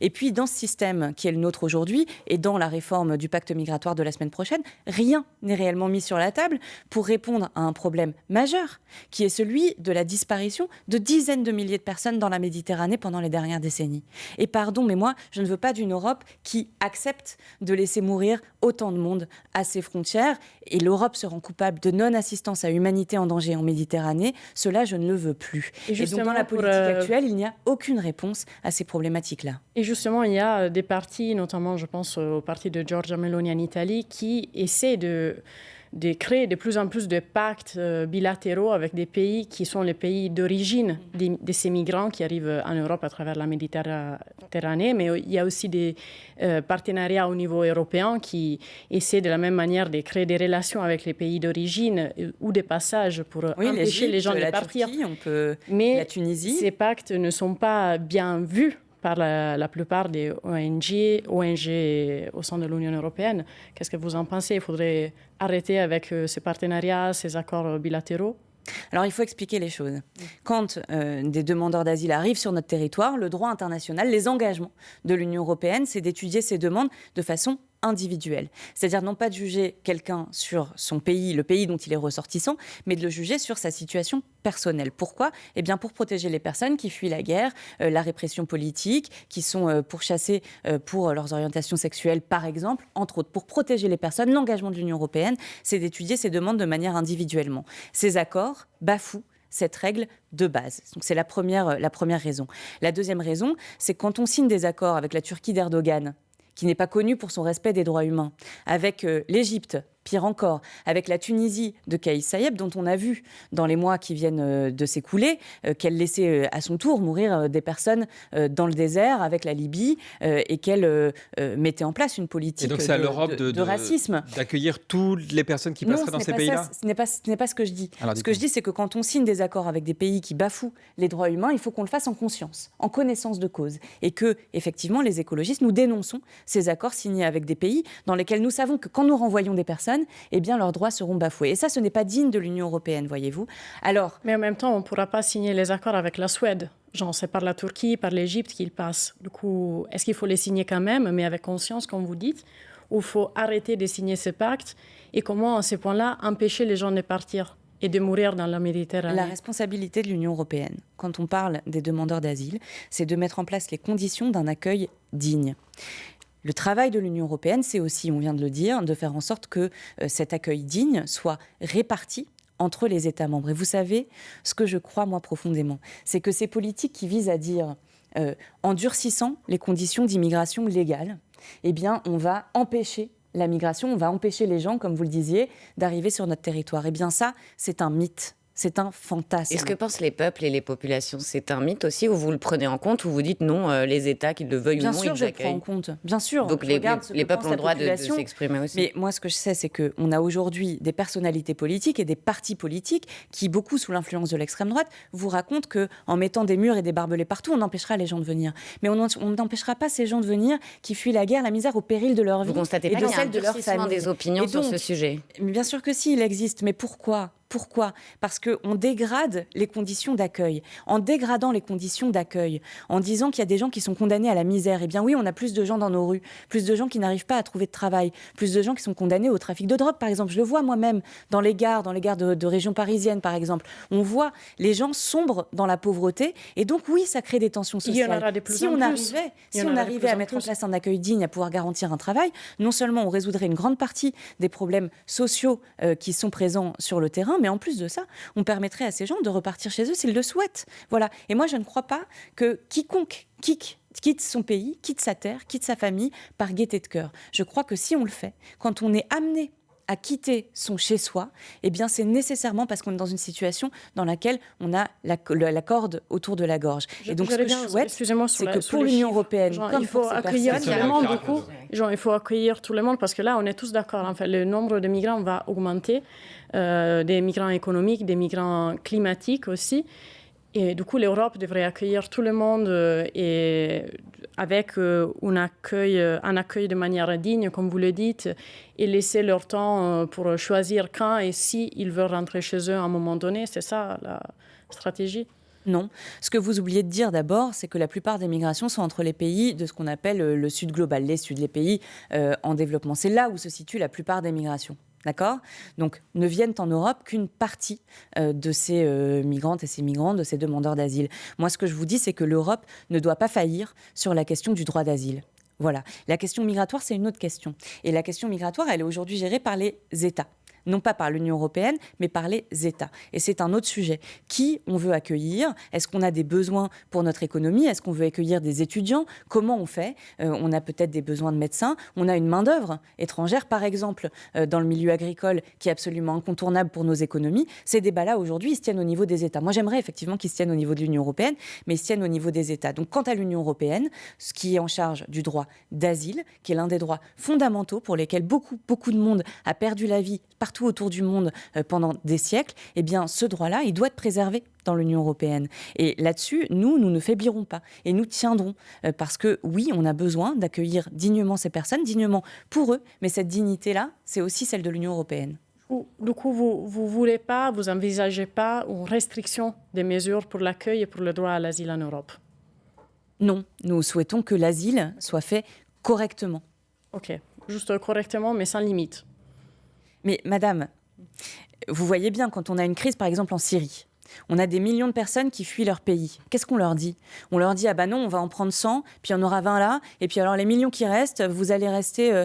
Et puis, dans ce système qui est le nôtre aujourd'hui, et dans la réforme du pacte migratoire de la semaine prochaine, rien n'est réellement mis sur la table pour répondre à un problème majeur, qui est celui de la disparition de dizaines de milliers de personnes dans la Méditerranée pendant les dernières décennies. Et pardon, mais moi, je ne veux pas d'une Europe qui accepte de laisser mourir autant de monde à ses frontières. Et l'Europe se rend coupable de non-assistance à humanité en danger en Méditerranée. Cela, je ne le veux plus. Et donc, dans la politique actuelle, il n'y a aucune réponse à ces problématiques-là. Et justement, il y a des partis, notamment, je pense au parti de Giorgia Meloni en Italie, qui essaient de créer de plus en plus de pactes bilatéraux avec des pays qui sont les pays d'origine de ces migrants qui arrivent en Europe à travers la Méditerranée. Mais il y a aussi des partenariats au niveau européen qui essaient de la même manière de créer des relations avec les pays d'origine ou des passages pour empêcher les gens de partir. Turquie, Mais la Tunisie. Ces pactes ne sont pas bien vus par la plupart des ONG au sein de l'Union européenne. Qu'est-ce que vous en pensez? Il faudrait arrêter avec ces partenariats, ces accords bilatéraux? Alors, il faut expliquer les choses. Quand des demandeurs d'asile arrivent sur notre territoire, le droit international, les engagements de l'Union européenne, c'est d'étudier ces demandes de façon individuelle. C'est-à-dire non pas de juger quelqu'un sur son pays, le pays dont il est ressortissant, mais de le juger sur sa situation personnelle. Pourquoi ? Eh bien, pour protéger les personnes qui fuient la guerre, la répression politique, qui sont pourchassées pour leurs orientations sexuelles, par exemple, entre autres. Pour protéger les personnes, l'engagement de l'Union européenne, c'est d'étudier ces demandes de manière individuellement. Ces accords bafouent cette règle de base. Donc c'est la première raison. La deuxième raison, c'est que quand on signe des accords avec la Turquie d'Erdogan, qui n'est pas connue pour son respect des droits humains, avec l'Égypte, pire encore, avec la Tunisie de Kais Saied, dont on a vu dans les mois qui viennent de s'écouler qu'elle laissait à son tour mourir des personnes dans le désert avec la Libye et qu'elle mettait en place une politique de racisme. D'accueillir toutes les personnes qui passeraient dans ces pays-là. Ce n'est pas ce que je dis. Alors, ce que je dis, c'est que quand on signe des accords avec des pays qui bafouent les droits humains, il faut qu'on le fasse en conscience, en connaissance de cause. Et que, effectivement, les écologistes, nous dénonçons ces accords signés avec des pays dans lesquels nous savons que quand nous renvoyons des personnes, eh bien, leurs droits seront bafoués. Et ça, ce n'est pas digne de l'Union européenne, voyez-vous. Alors, mais en même temps, on ne pourra pas signer les accords avec la Suède. Genre, c'est par la Turquie, par l'Égypte qu'ils passent. Du coup, est-ce qu'il faut les signer quand même, mais avec conscience, comme vous dites, ou il faut arrêter de signer ces pactes? Et comment, à ce point-là, empêcher les gens de partir et de mourir dans la Méditerranée? La responsabilité de l'Union européenne, quand on parle des demandeurs d'asile, c'est de mettre en place les conditions d'un accueil digne. Le travail de l'Union européenne, c'est aussi, on vient de le dire, de faire en sorte que cet accueil digne soit réparti entre les États membres. Et vous savez, ce que je crois, moi, profondément, c'est que ces politiques qui visent à dire, en durcissant les conditions d'immigration légale, eh bien, on va empêcher la migration, on va empêcher les gens, comme vous le disiez, d'arriver sur notre territoire. Eh bien, ça, c'est un mythe. C'est un fantasme. Et ce que pensent les peuples et les populations, c'est un mythe aussi, ou vous le prenez en compte, ou vous dites non, les États, qu'ils le veuillent ou non, ils accueillent? Bien sûr, je le prends en compte. Bien sûr. Donc les peuples ont le droit de s'exprimer aussi. Mais moi, ce que je sais, c'est qu'on a aujourd'hui des personnalités politiques et des partis politiques qui, beaucoup sous l'influence de l'extrême droite, vous racontent qu'en mettant des murs et des barbelés partout, on empêchera les gens de venir. Mais on n'empêchera pas ces gens de venir qui fuient la guerre, la misère, au péril de leur vie. Vous constatez pas qu'il y a un durcissement des opinions sur ce sujet? Mais bien sûr que si, il existe. Mais pourquoi ? Pourquoi ? Parce qu'on dégrade les conditions d'accueil. En dégradant les conditions d'accueil, en disant qu'il y a des gens qui sont condamnés à la misère, eh bien oui, on a plus de gens dans nos rues, plus de gens qui n'arrivent pas à trouver de travail, plus de gens qui sont condamnés au trafic de drogue, par exemple. Je le vois moi-même dans les gares de région parisienne, par exemple. On voit les gens sombres dans la pauvreté, et donc oui, ça crée des tensions sociales. Il y en aura de plus si en on plus. arrivait à mettre en place un accueil digne, à pouvoir garantir un travail, non seulement on résoudrait une grande partie des problèmes sociaux qui sont présents sur le terrain, mais en plus de ça, on permettrait à ces gens de repartir chez eux s'ils le souhaitent. Voilà. Et moi, je ne crois pas que quiconque quitte son pays, quitte sa terre, quitte sa famille par gaieté de cœur. Je crois que si on le fait, quand on est amené à quitter son chez-soi, eh bien c'est nécessairement parce qu'on est dans une situation dans laquelle on a la corde autour de la gorge. Et donc ce que je souhaite, c'est que pour l'Union européenne, il faut accueillir tout le monde, du coup. Il faut accueillir tout le monde parce que là, on est tous d'accord. En fait, le nombre de migrants va augmenter, des migrants économiques, des migrants climatiques aussi. Et du coup, l'Europe devrait accueillir tout le monde et avec un accueil de manière digne, comme vous le dites, et laisser leur temps pour choisir quand et si ils veulent rentrer chez eux à un moment donné. C'est ça la stratégie? Non. Ce que vous oubliez de dire d'abord, c'est que la plupart des migrations sont entre les pays de ce qu'on appelle le Sud global, les pays en développement. C'est là où se situe la plupart des migrations. D'accord ? Donc, ne viennent en Europe qu'une partie de ces migrantes et ces migrants, de ces demandeurs d'asile. Moi, ce que je vous dis, c'est que l'Europe ne doit pas faillir sur la question du droit d'asile. Voilà. La question migratoire, c'est une autre question. Et la question migratoire, elle est aujourd'hui gérée par les États. Non pas par l'Union européenne, mais par les États. Et c'est un autre sujet. Qui on veut accueillir ? Est-ce qu'on a des besoins pour notre économie ? Est-ce qu'on veut accueillir des étudiants ? Comment on fait ? On a peut-être des besoins de médecins. On a une main-d'œuvre étrangère, par exemple, dans le milieu agricole, qui est absolument incontournable pour nos économies. Ces débats-là, aujourd'hui, ils se tiennent au niveau des États. Moi, j'aimerais effectivement qu'ils se tiennent au niveau de l'Union européenne, mais ils se tiennent au niveau des États. Donc, quant à l'Union européenne, ce qui est en charge du droit d'asile, qui est l'un des droits fondamentaux pour lesquels beaucoup de monde a perdu la vie partout partout autour du monde pendant des siècles, eh bien, ce droit-là, il doit être préservé dans l'Union européenne. Et là-dessus, nous ne faiblirons pas et nous tiendrons parce que oui, on a besoin d'accueillir dignement ces personnes, dignement pour eux, mais cette dignité-là, c'est aussi celle de l'Union européenne. Du coup, vous voulez pas, vous envisagez pas une restriction des mesures pour l'accueil et pour le droit à l'asile en Europe? Non, nous souhaitons que l'asile soit fait correctement. Ok, juste correctement, mais sans limite. Mais madame, vous voyez bien, quand on a une crise, par exemple en Syrie, on a des millions de personnes qui fuient leur pays. Qu'est-ce qu'on leur dit? On leur dit, ah bah non, on va en prendre 100, puis il y en aura 20 là, et puis alors les millions qui restent, vous allez rester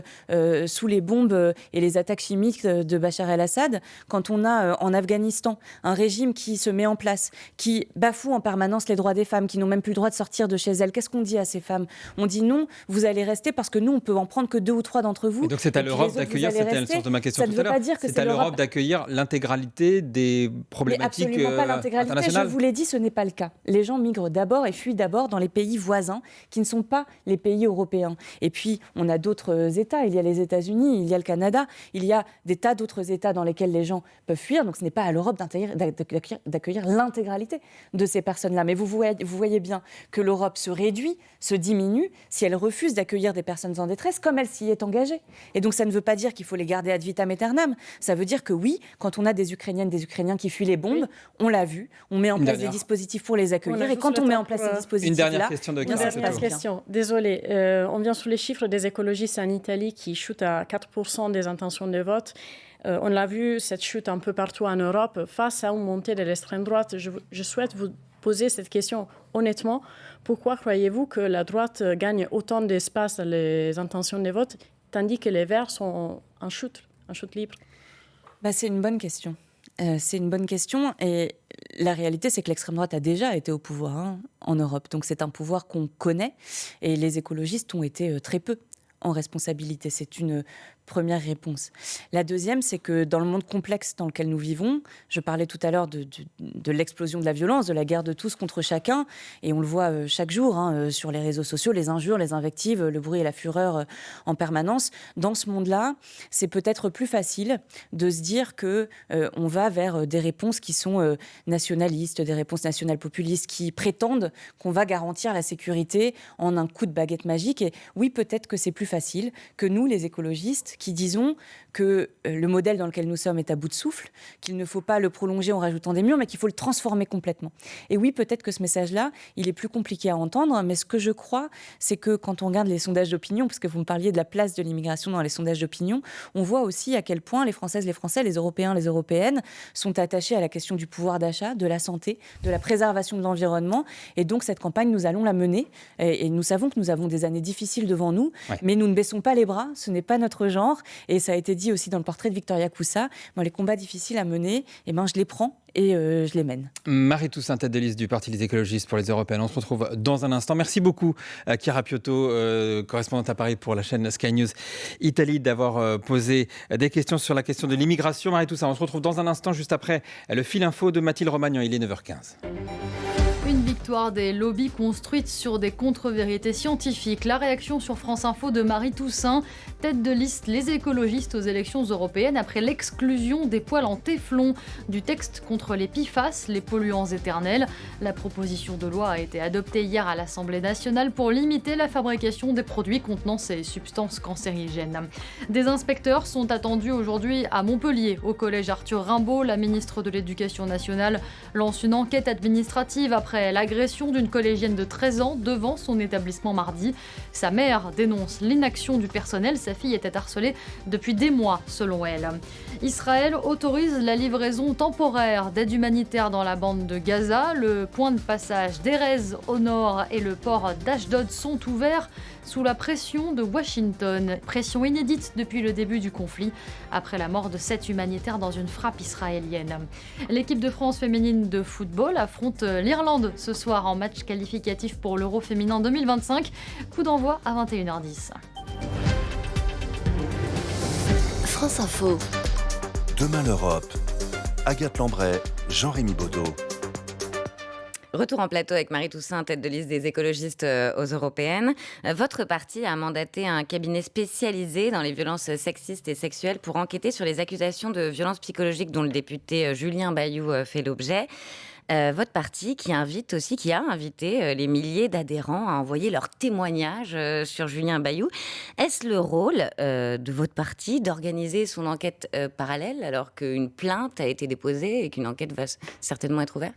sous les bombes et les attaques chimiques de Bachar el-Assad. Quand on a en Afghanistan un régime qui se met en place, qui bafoue en permanence les droits des femmes, qui n'ont même plus le droit de sortir de chez elles, qu'est-ce qu'on dit à ces femmes? On dit non, vous allez rester parce que nous, on peut en prendre que 2 ou 3 d'entre vous. Et donc c'est à l'Europe d'accueillir, c'était le sens de ma question tout à l'heure, c'est à l'Europe d'accueillir l'intégralité des problématiques internationales. Je vous l'ai dit, ce n'est pas le cas. Les gens migrent d'abord et fuient d'abord dans les pays voisins qui ne sont pas les pays européens. Et puis, on a d'autres États. Il y a les États-Unis, il y a le Canada, il y a des tas d'autres États dans lesquels les gens peuvent fuir. Donc, ce n'est pas à l'Europe d'accueillir l'intégralité de ces personnes-là. Mais vous voyez bien que l'Europe se réduit, se diminue si elle refuse d'accueillir des personnes en détresse comme elle s'y est engagée. Et donc, ça ne veut pas dire qu'il faut les garder ad vitam aeternam. Ça veut dire que oui, quand on a des Ukrainiennes, des Ukrainiens qui fuient les bombes, on l'a vu, on met en place des dispositifs pour les accueillir. Et quand on met en place ces dispositifs-là... Une dernière question de question. Désolée, on vient sous les chiffres des écologistes en Italie qui chutent à 4% des intentions de vote. On l'a vu, cette chute un peu partout en Europe, face à une montée de l'extrême droite. Je souhaite vous poser cette question honnêtement. Pourquoi croyez-vous que la droite gagne autant d'espace dans les intentions de vote, tandis que les Verts sont en chute libre? C'est une bonne question. C'est une bonne question et la réalité, c'est que l'extrême droite a déjà été au pouvoir en Europe. Donc c'est un pouvoir qu'on connaît et les écologistes ont été très peu en responsabilité. C'est une première réponse. La deuxième, c'est que dans le monde complexe dans lequel nous vivons, je parlais tout à l'heure de l'explosion de la violence, de la guerre de tous contre chacun, et on le voit chaque jour sur les réseaux sociaux, les injures, les invectives, le bruit et la fureur en permanence. Dans ce monde-là, c'est peut-être plus facile de se dire que on va vers des réponses qui sont nationalistes, des réponses nationales populistes, qui prétendent qu'on va garantir la sécurité en un coup de baguette magique. Et oui, peut-être que c'est plus facile que nous, les écologistes, qui disons que le modèle dans lequel nous sommes est à bout de souffle, qu'il ne faut pas le prolonger en rajoutant des murs, mais qu'il faut le transformer complètement. Et oui, peut-être que ce message-là, il est plus compliqué à entendre, mais ce que je crois, c'est que quand on regarde les sondages d'opinion, parce que vous me parliez de la place de l'immigration dans les sondages d'opinion, on voit aussi à quel point les Françaises, les Français, les Européens, les Européennes sont attachés à la question du pouvoir d'achat, de la santé, de la préservation de l'environnement. Et donc, cette campagne, nous allons la mener. Et nous savons que nous avons des années difficiles devant nous, mais nous ne baissons pas les bras, ce n'est pas notre genre. Et ça a été dit aussi dans le portrait de Victoria Coussa, les combats difficiles à mener, je les prends et je les mène. Marie-Toussaint, tête de liste du Parti des écologistes pour les Européennes. On se retrouve dans un instant. Merci beaucoup, Chiara Piotto, correspondante à Paris pour la chaîne Sky News Italie, d'avoir posé des questions sur la question de l'immigration. Marie-Toussaint, on se retrouve dans un instant, juste après le fil info de Mathilde Romagnan. Il est 9h15. Une victoire des lobbies construite sur des contre-vérités scientifiques. La réaction sur France Info de Marie-Toussaint, tête de liste les écologistes aux élections européennes après l'exclusion des poêles en téflon du texte contre les PFAS, les polluants éternels. La proposition de loi a été adoptée hier à l'Assemblée nationale pour limiter la fabrication des produits contenant ces substances cancérigènes. Des inspecteurs sont attendus aujourd'hui à Montpellier. Au collège Arthur Rimbaud, la ministre de l'Éducation nationale lance une enquête administrative après l'agression d'une collégienne de 13 ans devant son établissement mardi. Sa mère dénonce l'inaction du personnel. Sa fille était harcelée depuis des mois, selon elle. Israël autorise la livraison temporaire d'aide humanitaire dans la bande de Gaza. Le point de passage d'Erez au nord et le port d'Ashdod sont ouverts sous la pression de Washington. Pression inédite depuis le début du conflit, après la mort de 7 humanitaires dans une frappe israélienne. L'équipe de France féminine de football affronte l'Irlande ce soir en match qualificatif pour l'Euro féminin 2025. Coup d'envoi à 21h10. France Info. Demain l'Europe. Agathe Lambray, Jean-Rémy Baudot. Retour en plateau avec Marie Toussaint, tête de liste des écologistes aux européennes. Votre parti a mandaté un cabinet spécialisé dans les violences sexistes et sexuelles pour enquêter sur les accusations de violences psychologiques dont le député Julien Bayou fait l'objet. Votre parti qui a invité les milliers d'adhérents à envoyer leurs témoignages sur Julien Bayou. Est-ce le rôle de votre parti d'organiser son enquête parallèle alors qu'une plainte a été déposée et qu'une enquête va certainement être ouverte ?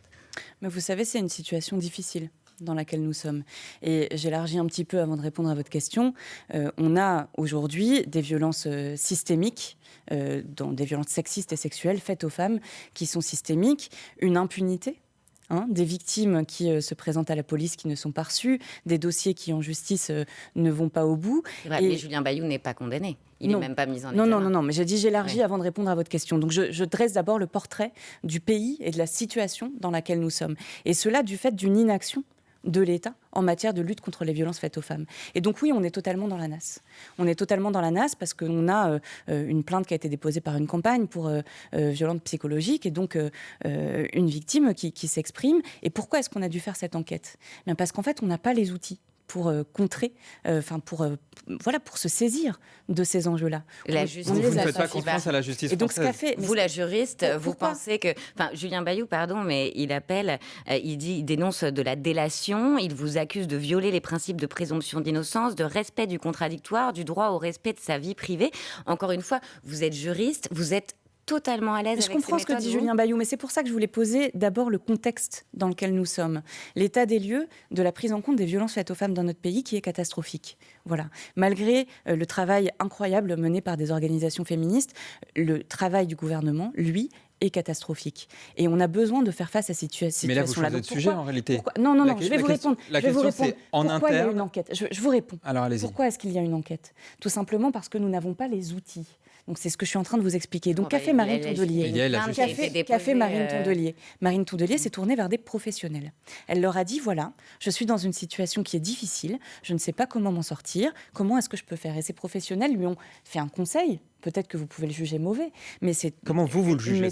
Mais vous savez, c'est une situation difficile dans laquelle nous sommes. Et j'élargis un petit peu avant de répondre à votre question. On a aujourd'hui des violences systémiques, des violences sexistes et sexuelles faites aux femmes qui sont systémiques, une impunité. Des victimes qui se présentent à la police qui ne sont pas reçues, des dossiers qui en justice ne vont pas au bout. Vrai, mais Julien Bayou n'est pas condamné. Il n'est même pas mis en examen. Non, mais j'ai dit j'élargis avant de répondre à votre question. Donc je dresse d'abord le portrait du pays et de la situation dans laquelle nous sommes. Et cela du fait d'une inaction de l'État en matière de lutte contre les violences faites aux femmes. Et donc oui, on est totalement dans la nasse. On est totalement dans la nasse parce qu'on a une plainte qui a été déposée par une campagne pour violence psychologique et donc une victime qui s'exprime. Et pourquoi est-ce qu'on a dû faire cette enquête ? Bien parce qu'en fait, on n'a pas les outils pour contrer, pour se saisir de ces enjeux-là. La justice, vous ne faites pas confiance à la justice et donc, française. Vous, la juriste, vous pensez que... Julien Bayou, mais il dénonce de la délation, il vous accuse de violer les principes de présomption d'innocence, de respect du contradictoire, du droit au respect de sa vie privée. Encore une fois, vous êtes juriste, vous êtes totalement à l'aise avec ces méthodes. Je comprends ce que dit Julien Bayou, mais c'est pour ça que je voulais poser d'abord le contexte dans lequel nous sommes. L'état des lieux de la prise en compte des violences faites aux femmes dans notre pays qui est catastrophique. Voilà. Malgré le travail incroyable mené par des organisations féministes, le travail du gouvernement, lui, est catastrophique. Et on a besoin de faire face à cette situation-là. Mais là, vous changez de sujet, en réalité. Non, je vais vous répondre. La question, c'est en pourquoi il y a interne. une enquête. Je vous réponds. Alors, allez-y. Pourquoi est-ce qu'il y a une enquête ? Tout simplement parce que nous n'avons pas les outils. Donc c'est ce que je suis en train de vous expliquer. Donc qu'a fait Marine Tondelier ? Qu'a fait Marine Tondelier ? Marine Tondelier s'est tournée vers des professionnels. Elle leur a dit, voilà, je suis dans une situation qui est difficile, je ne sais pas comment m'en sortir, comment est-ce que je peux faire ? Et ces professionnels lui ont fait un conseil. Peut-être que vous pouvez le juger mauvais, mais c'est comment vous le jugez ?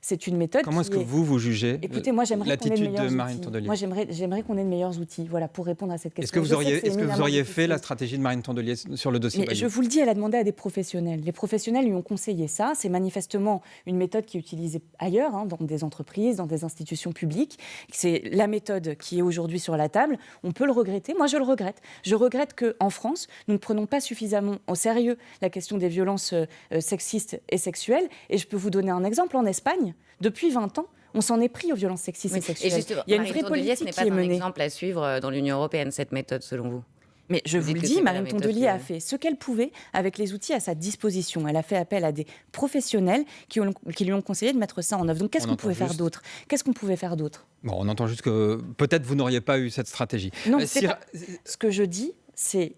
C'est une méthode. Comment est-ce que vous jugez ? Écoutez, moi j'aimerais qu'on ait de meilleurs de Marine outils. Tondelier. Moi j'aimerais qu'on ait de meilleurs outils, voilà, pour répondre à cette question. Est-ce que vous auriez fait la stratégie de Marine Tondelier sur le dossier ? Je vous le dis, elle a demandé à des professionnels. Les professionnels lui ont conseillé ça. C'est manifestement une méthode qui est utilisée ailleurs, dans des entreprises, dans des institutions publiques. C'est la méthode qui est aujourd'hui sur la table. On peut le regretter. Moi, je le regrette. Je regrette qu'en France, nous ne prenons pas suffisamment au sérieux la question des violences sexistes et sexuelles. Et je peux vous donner un exemple. En Espagne, depuis 20 ans, on s'en est pris aux violences sexistes et sexuelles. Et justement, il y a une vraie politique ce n'est qui pas est un menée. exemple à suivre dans l'Union européenne, cette méthode, selon vous ? Mais je vous le dis, Marine Tondelier a fait ce qu'elle pouvait avec les outils à sa disposition. Elle a fait appel à des professionnels qui lui ont conseillé de mettre ça en œuvre. Donc qu'est-ce qu'on pouvait faire d'autre ? Bon, on entend juste que peut-être vous n'auriez pas eu cette stratégie. Non, ce que je dis, c'est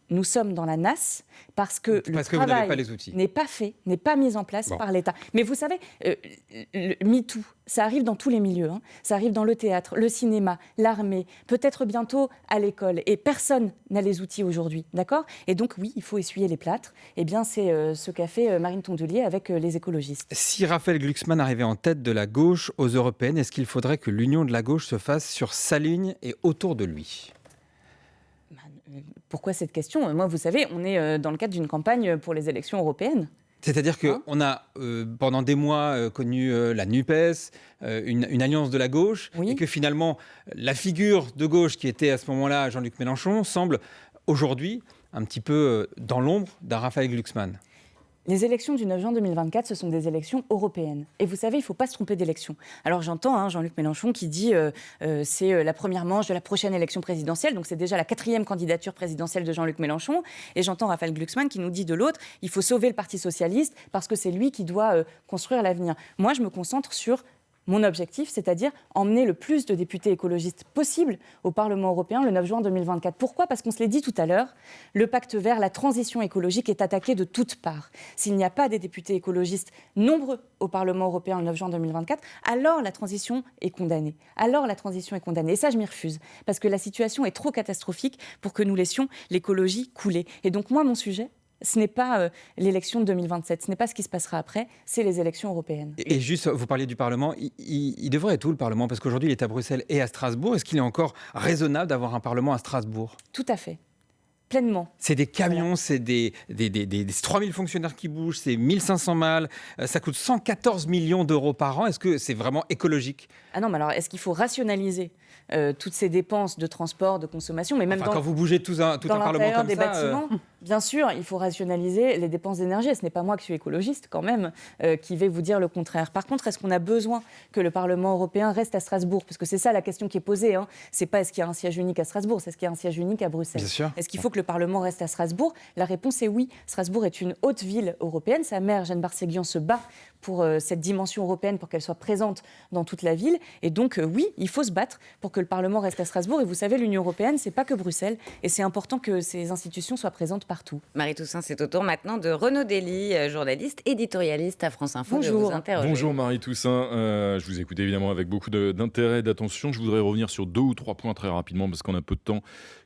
nous sommes dans la nasse parce que le travail n'est pas fait, n'est pas mis en place par l'État. Mais vous savez, le MeToo, ça arrive dans tous les milieux. Ça arrive dans le théâtre, le cinéma, l'armée, peut-être bientôt à l'école. Et personne n'a les outils aujourd'hui, d'accord ? Et donc oui, il faut essuyer les plâtres. Eh bien, c'est ce qu'a fait Marine Tondelier avec les écologistes. Si Raphaël Glucksmann arrivait en tête de la gauche aux européennes, est-ce qu'il faudrait que l'union de la gauche se fasse sur sa ligne et autour de lui ? Pourquoi cette question ? Moi, vous savez, on est dans le cadre d'une campagne pour les élections européennes. C'est-à-dire qu'on a, pendant des mois, connu la NUPES, une alliance de la gauche, et que finalement, la figure de gauche qui était à ce moment-là Jean-Luc Mélenchon semble aujourd'hui un petit peu dans l'ombre d'un Raphaël Glucksmann. Les élections du 9 juin 2024, ce sont des élections européennes. Et vous savez, il ne faut pas se tromper d'élection. Alors j'entends Jean-Luc Mélenchon qui dit c'est la première manche de la prochaine élection présidentielle, donc c'est déjà la 4e candidature présidentielle de Jean-Luc Mélenchon. Et j'entends Raphaël Glucksmann qui nous dit de l'autre, il faut sauver le Parti socialiste parce que c'est lui qui doit construire l'avenir. Moi, je me concentre sur mon objectif, c'est-à-dire emmener le plus de députés écologistes possible au Parlement européen le 9 juin 2024. Pourquoi ? Parce qu'on se l'est dit tout à l'heure, le pacte vert, la transition écologique est attaquée de toutes parts. S'il n'y a pas des députés écologistes nombreux au Parlement européen le 9 juin 2024, alors la transition est condamnée. Et ça, je m'y refuse. Parce que la situation est trop catastrophique pour que nous laissions l'écologie couler. Et donc moi, mon sujet, Ce n'est pas l'élection de 2027, ce n'est pas ce qui se passera après, c'est les élections européennes. Et juste, vous parliez du Parlement, il devrait être où le Parlement? Parce qu'aujourd'hui, il est à Bruxelles et à Strasbourg. Est-ce qu'il est encore raisonnable d'avoir un Parlement à Strasbourg? Tout à fait. Pleinement. C'est des camions, c'est des 3000 fonctionnaires qui bougent, c'est 1500 mâles, ça coûte 114 millions d'euros par an. Est-ce que c'est vraiment écologique? Ah non, mais alors est-ce qu'il faut rationaliser toutes ces dépenses de transport, de consommation, mais même quand vous bougez tout un Parlement comme des ça, bâtiments, bien sûr, il faut rationaliser les dépenses d'énergie. Et ce n'est pas moi qui suis écologiste, quand même, qui vais vous dire le contraire. Par contre, est-ce qu'on a besoin que le Parlement européen reste à Strasbourg? Parce que c'est ça la question qui est posée. C'est pas est-ce qu'il y a un siège unique à Strasbourg, c'est est-ce qu'il y a un siège unique à Bruxelles. Bien sûr. Est-ce qu'il faut que le Parlement reste à Strasbourg? La réponse est oui. Strasbourg est une haute ville européenne. Sa maire, Jeanne Barséguian, se bat pour cette dimension européenne, pour qu'elle soit présente dans toute la ville. Et donc, oui, il faut se battre pour que le Parlement reste à Strasbourg. Et vous savez, l'Union européenne, c'est pas que Bruxelles. Et c'est important que ces institutions soient présentes partout. Marie-Toussaint, c'est au tour maintenant de Renaud Dely, journaliste, éditorialiste à France Info. Bonjour. De vous interroger. Bonjour Marie-Toussaint. Je vous écoute évidemment avec beaucoup d'intérêt et d'attention. Je voudrais revenir sur 2 ou 3 points très rapidement parce qu'on a peu de temps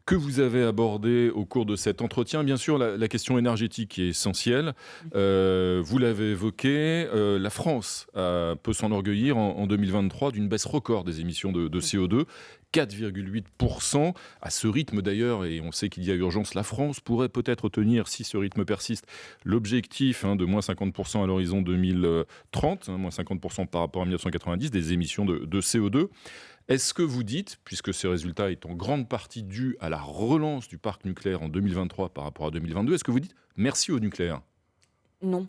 que vous avez abordé au cours de cet entretien. Bien sûr, la question énergétique est essentielle. Vous l'avez évoqué, la France peut s'enorgueillir en 2023 d'une baisse record des émissions de CO2. 4,8%. À ce rythme d'ailleurs, et on sait qu'il y a urgence, la France pourrait peut-être tenir, si ce rythme persiste, l'objectif de moins 50% à l'horizon 2030, moins 50% par rapport à 1990 des émissions de CO2. Est-ce que vous dites, puisque ce résultat est en grande partie dû à la relance du parc nucléaire en 2023 par rapport à 2022, est-ce que vous dites merci au nucléaire? Non.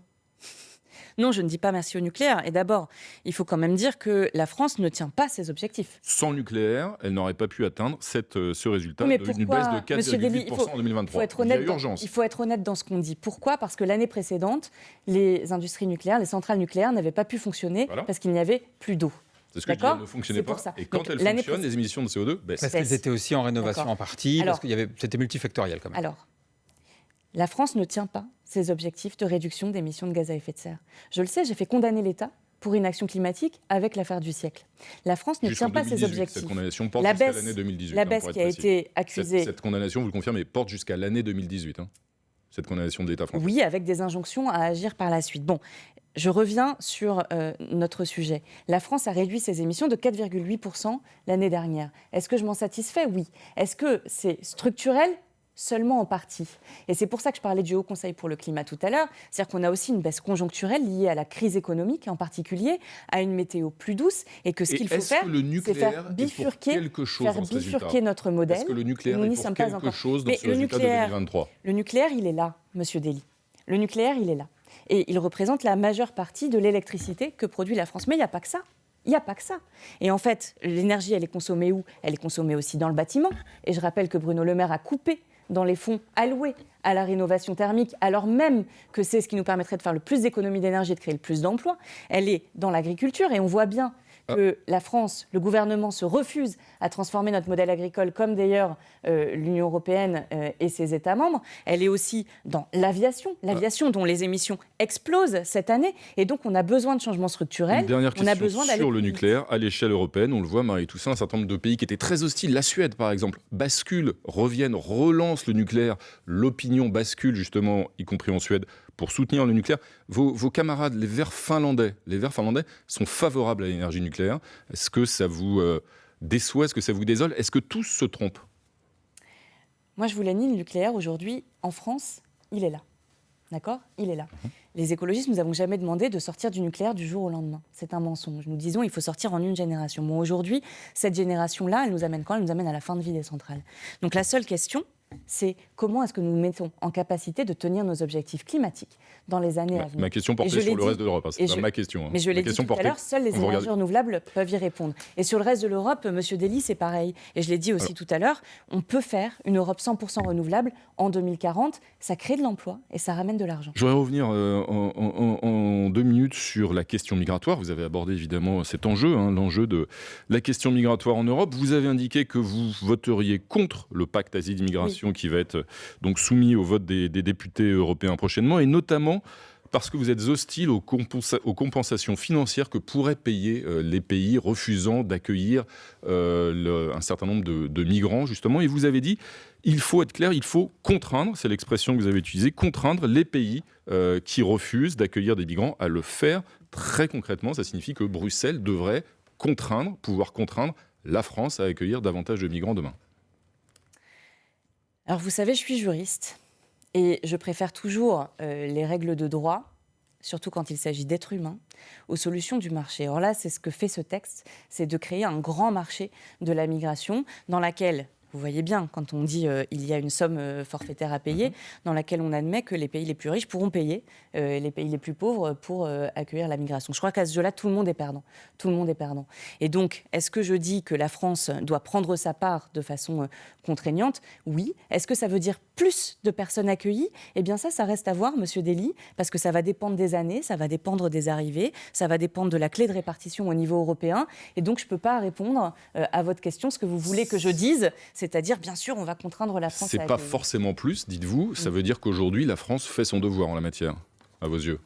Non, je ne dis pas merci au nucléaire. Et d'abord, il faut quand même dire que la France ne tient pas ses objectifs. Sans nucléaire, elle n'aurait pas pu atteindre ce résultat mais d'une baisse de 4,8% en 2023. Il y a urgence. Il faut être honnête dans ce qu'on dit. Pourquoi? Parce que l'année précédente, les industries nucléaires, les centrales nucléaires n'avaient pas pu fonctionner parce qu'il n'y avait plus d'eau. C'est ce que je disais, elles ne fonctionnaient pas. Et quand elles fonctionnent, les émissions de CO2 baissent. Parce qu'elles étaient aussi en rénovation en partie, parce qu'il c'était multifactoriel quand même. Alors, la France ne tient pas ses objectifs de réduction d'émissions de gaz à effet de serre. Je le sais, j'ai fait condamner l'État pour inaction climatique avec l'affaire du siècle. La France ne tient pas ses objectifs. Cette condamnation porte jusqu'à l'année 2018. La baisse qui a été accusée... Cette condamnation, vous le confirmez, porte jusqu'à l'année 2018. Cette condamnation de l'État français. Oui, avec des injonctions à agir par la suite. Bon, je reviens sur notre sujet. La France a réduit ses émissions de 4,8% l'année dernière. Est-ce que je m'en satisfais? Oui. Est-ce que c'est structurel? Seulement en partie. Et c'est pour ça que je parlais du Haut Conseil pour le climat tout à l'heure. C'est-à-dire qu'on a aussi une baisse conjoncturelle liée à la crise économique, en particulier à une météo plus douce, et que ce qu'il faut faire, c'est faire bifurquer notre modèle. Est-ce que le nucléaire est pour quelque chose dans ce résultat de 2023? Le nucléaire, il est là, Monsieur Dely. Le nucléaire, il est là. Et il représente la majeure partie de l'électricité que produit la France. Mais il n'y a pas que ça. Il n'y a pas que ça. Et en fait, l'énergie, elle est consommée où? Elle est consommée aussi dans le bâtiment. Et je rappelle que Bruno Le Maire a coupé dans les fonds alloués à la rénovation thermique, alors même que c'est ce qui nous permettrait de faire le plus d'économies d'énergie et de créer le plus d'emplois. Elle est dans l'agriculture et on voit bien que la France, le gouvernement se refuse à transformer notre modèle agricole, comme d'ailleurs l'Union européenne et ses États membres. Elle est aussi dans l'aviation dont les émissions explosent cette année. Et donc, on a besoin de changements structurels. Une dernière question sur le nucléaire. À l'échelle européenne, on le voit, Marie-Toussaint, un certain nombre de pays qui étaient très hostiles, la Suède par exemple, bascule, reviennent, relance le nucléaire. L'opinion bascule justement, y compris en Suède, pour soutenir le nucléaire. Vos camarades, les Verts finlandais sont favorables à l'énergie nucléaire. Est-ce que ça vous déçoit? Est-ce que ça vous désole? Est-ce que tous se trompent? Moi, je vous l'ai dit, le nucléaire, aujourd'hui, en France, il est là. D'accord? Il est là. Les écologistes, nous n'avons jamais demandé de sortir du nucléaire du jour au lendemain. C'est un mensonge. Nous disons qu'il faut sortir en une génération. Bon, aujourd'hui, cette génération-là, elle nous amène quand? Elle nous amène à la fin de vie des centrales. Donc la seule question, c'est comment est-ce que nous nous mettons en capacité de tenir nos objectifs climatiques dans les années à venir. Ma question portait sur le reste de l'Europe, c'est pas ma question. Mais je l'ai dit tout à l'heure, seules les énergies renouvelables peuvent y répondre. Et sur le reste de l'Europe, Monsieur Dely, c'est pareil. Et je l'ai dit aussi tout à l'heure, on peut faire une Europe 100% renouvelable en 2040. Ça crée de l'emploi et ça ramène de l'argent. Je voudrais revenir en 2 minutes sur la question migratoire. Vous avez abordé évidemment cet enjeu, l'enjeu de la question migratoire en Europe. Vous avez indiqué que vous voteriez contre le pacte asile-immigration qui va être donc soumis au vote des députés européens prochainement, et notamment parce que vous êtes hostile aux compensations financières que pourraient payer les pays refusant d'accueillir un certain nombre de migrants, justement. Et vous avez dit, il faut être clair, il faut contraindre, c'est l'expression que vous avez utilisée, contraindre les pays qui refusent d'accueillir des migrants à le faire. Très concrètement, ça signifie que Bruxelles devrait pouvoir contraindre la France à accueillir davantage de migrants demain. Alors vous savez, je suis juriste et je préfère toujours les règles de droit, surtout quand il s'agit d'êtres humains, aux solutions du marché. Or là, c'est ce que fait ce texte, c'est de créer un grand marché de la migration dans laquelle... Vous voyez bien, quand on dit il y a une somme forfaitaire à payer, dans laquelle on admet que les pays les plus riches pourront payer les pays les plus pauvres pour accueillir la migration. Je crois qu'à ce jeu-là, tout le monde est perdant. Tout le monde est perdant. Et donc, est-ce que je dis que la France doit prendre sa part de façon contraignante ? Oui. Est-ce que ça veut dire plus de personnes accueillies ? Eh bien ça reste à voir, Monsieur Dely, parce que ça va dépendre des années, ça va dépendre des arrivées, ça va dépendre de la clé de répartition au niveau européen. Et donc, je ne peux pas répondre à votre question, ce que vous voulez que je dise. C'est-à-dire, bien sûr, on va contraindre la France à accueillir. C'est pas forcément plus, dites-vous. Ça veut dire qu'aujourd'hui, la France fait son devoir en la matière, à vos yeux.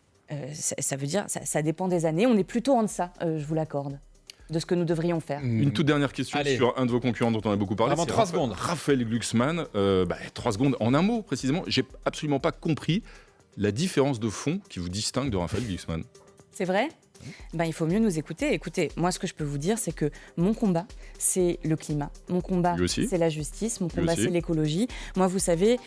Ça veut dire, ça dépend des années. On est plutôt en deçà, je vous l'accorde, de ce que nous devrions faire. Une toute dernière question sur un de vos concurrents dont on a beaucoup parlé. Vraiment 3 secondes. Raphaël Glucksmann. 3 secondes. En un mot, précisément, j'ai absolument pas compris la différence de fond qui vous distingue de Raphaël Glucksmann. C'est vrai ? Il faut mieux nous écouter. Écoutez, moi, ce que je peux vous dire, c'est que mon combat, c'est le climat. Mon combat, c'est la justice. Mon combat, c'est l'écologie. Moi, vous savez,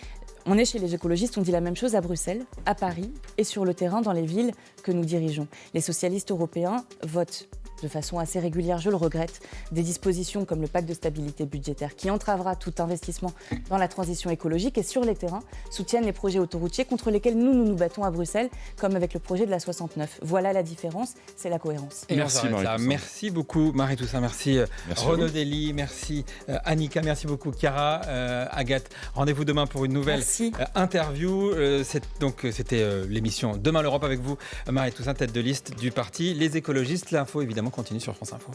on est chez les écologistes, on dit la même chose à Bruxelles, à Paris et sur le terrain dans les villes que nous dirigeons. Les socialistes européens votent de façon assez régulière, je le regrette, des dispositions comme le pacte de stabilité budgétaire qui entravera tout investissement dans la transition écologique et sur les terrains soutiennent les projets autoroutiers contre lesquels nous battons à Bruxelles, comme avec le projet de la 69. Voilà la différence, c'est la cohérence. Et merci Marie-Toussaint. Merci beaucoup Marie-Toussaint, merci Renaud Dely, merci Annika, merci beaucoup Chiara, Agathe. Rendez-vous demain pour une nouvelle interview. C'était l'émission Demain l'Europe avec vous, Marie-Toussaint, tête de liste du parti Les Écologistes. L'info évidemment continue sur France Info.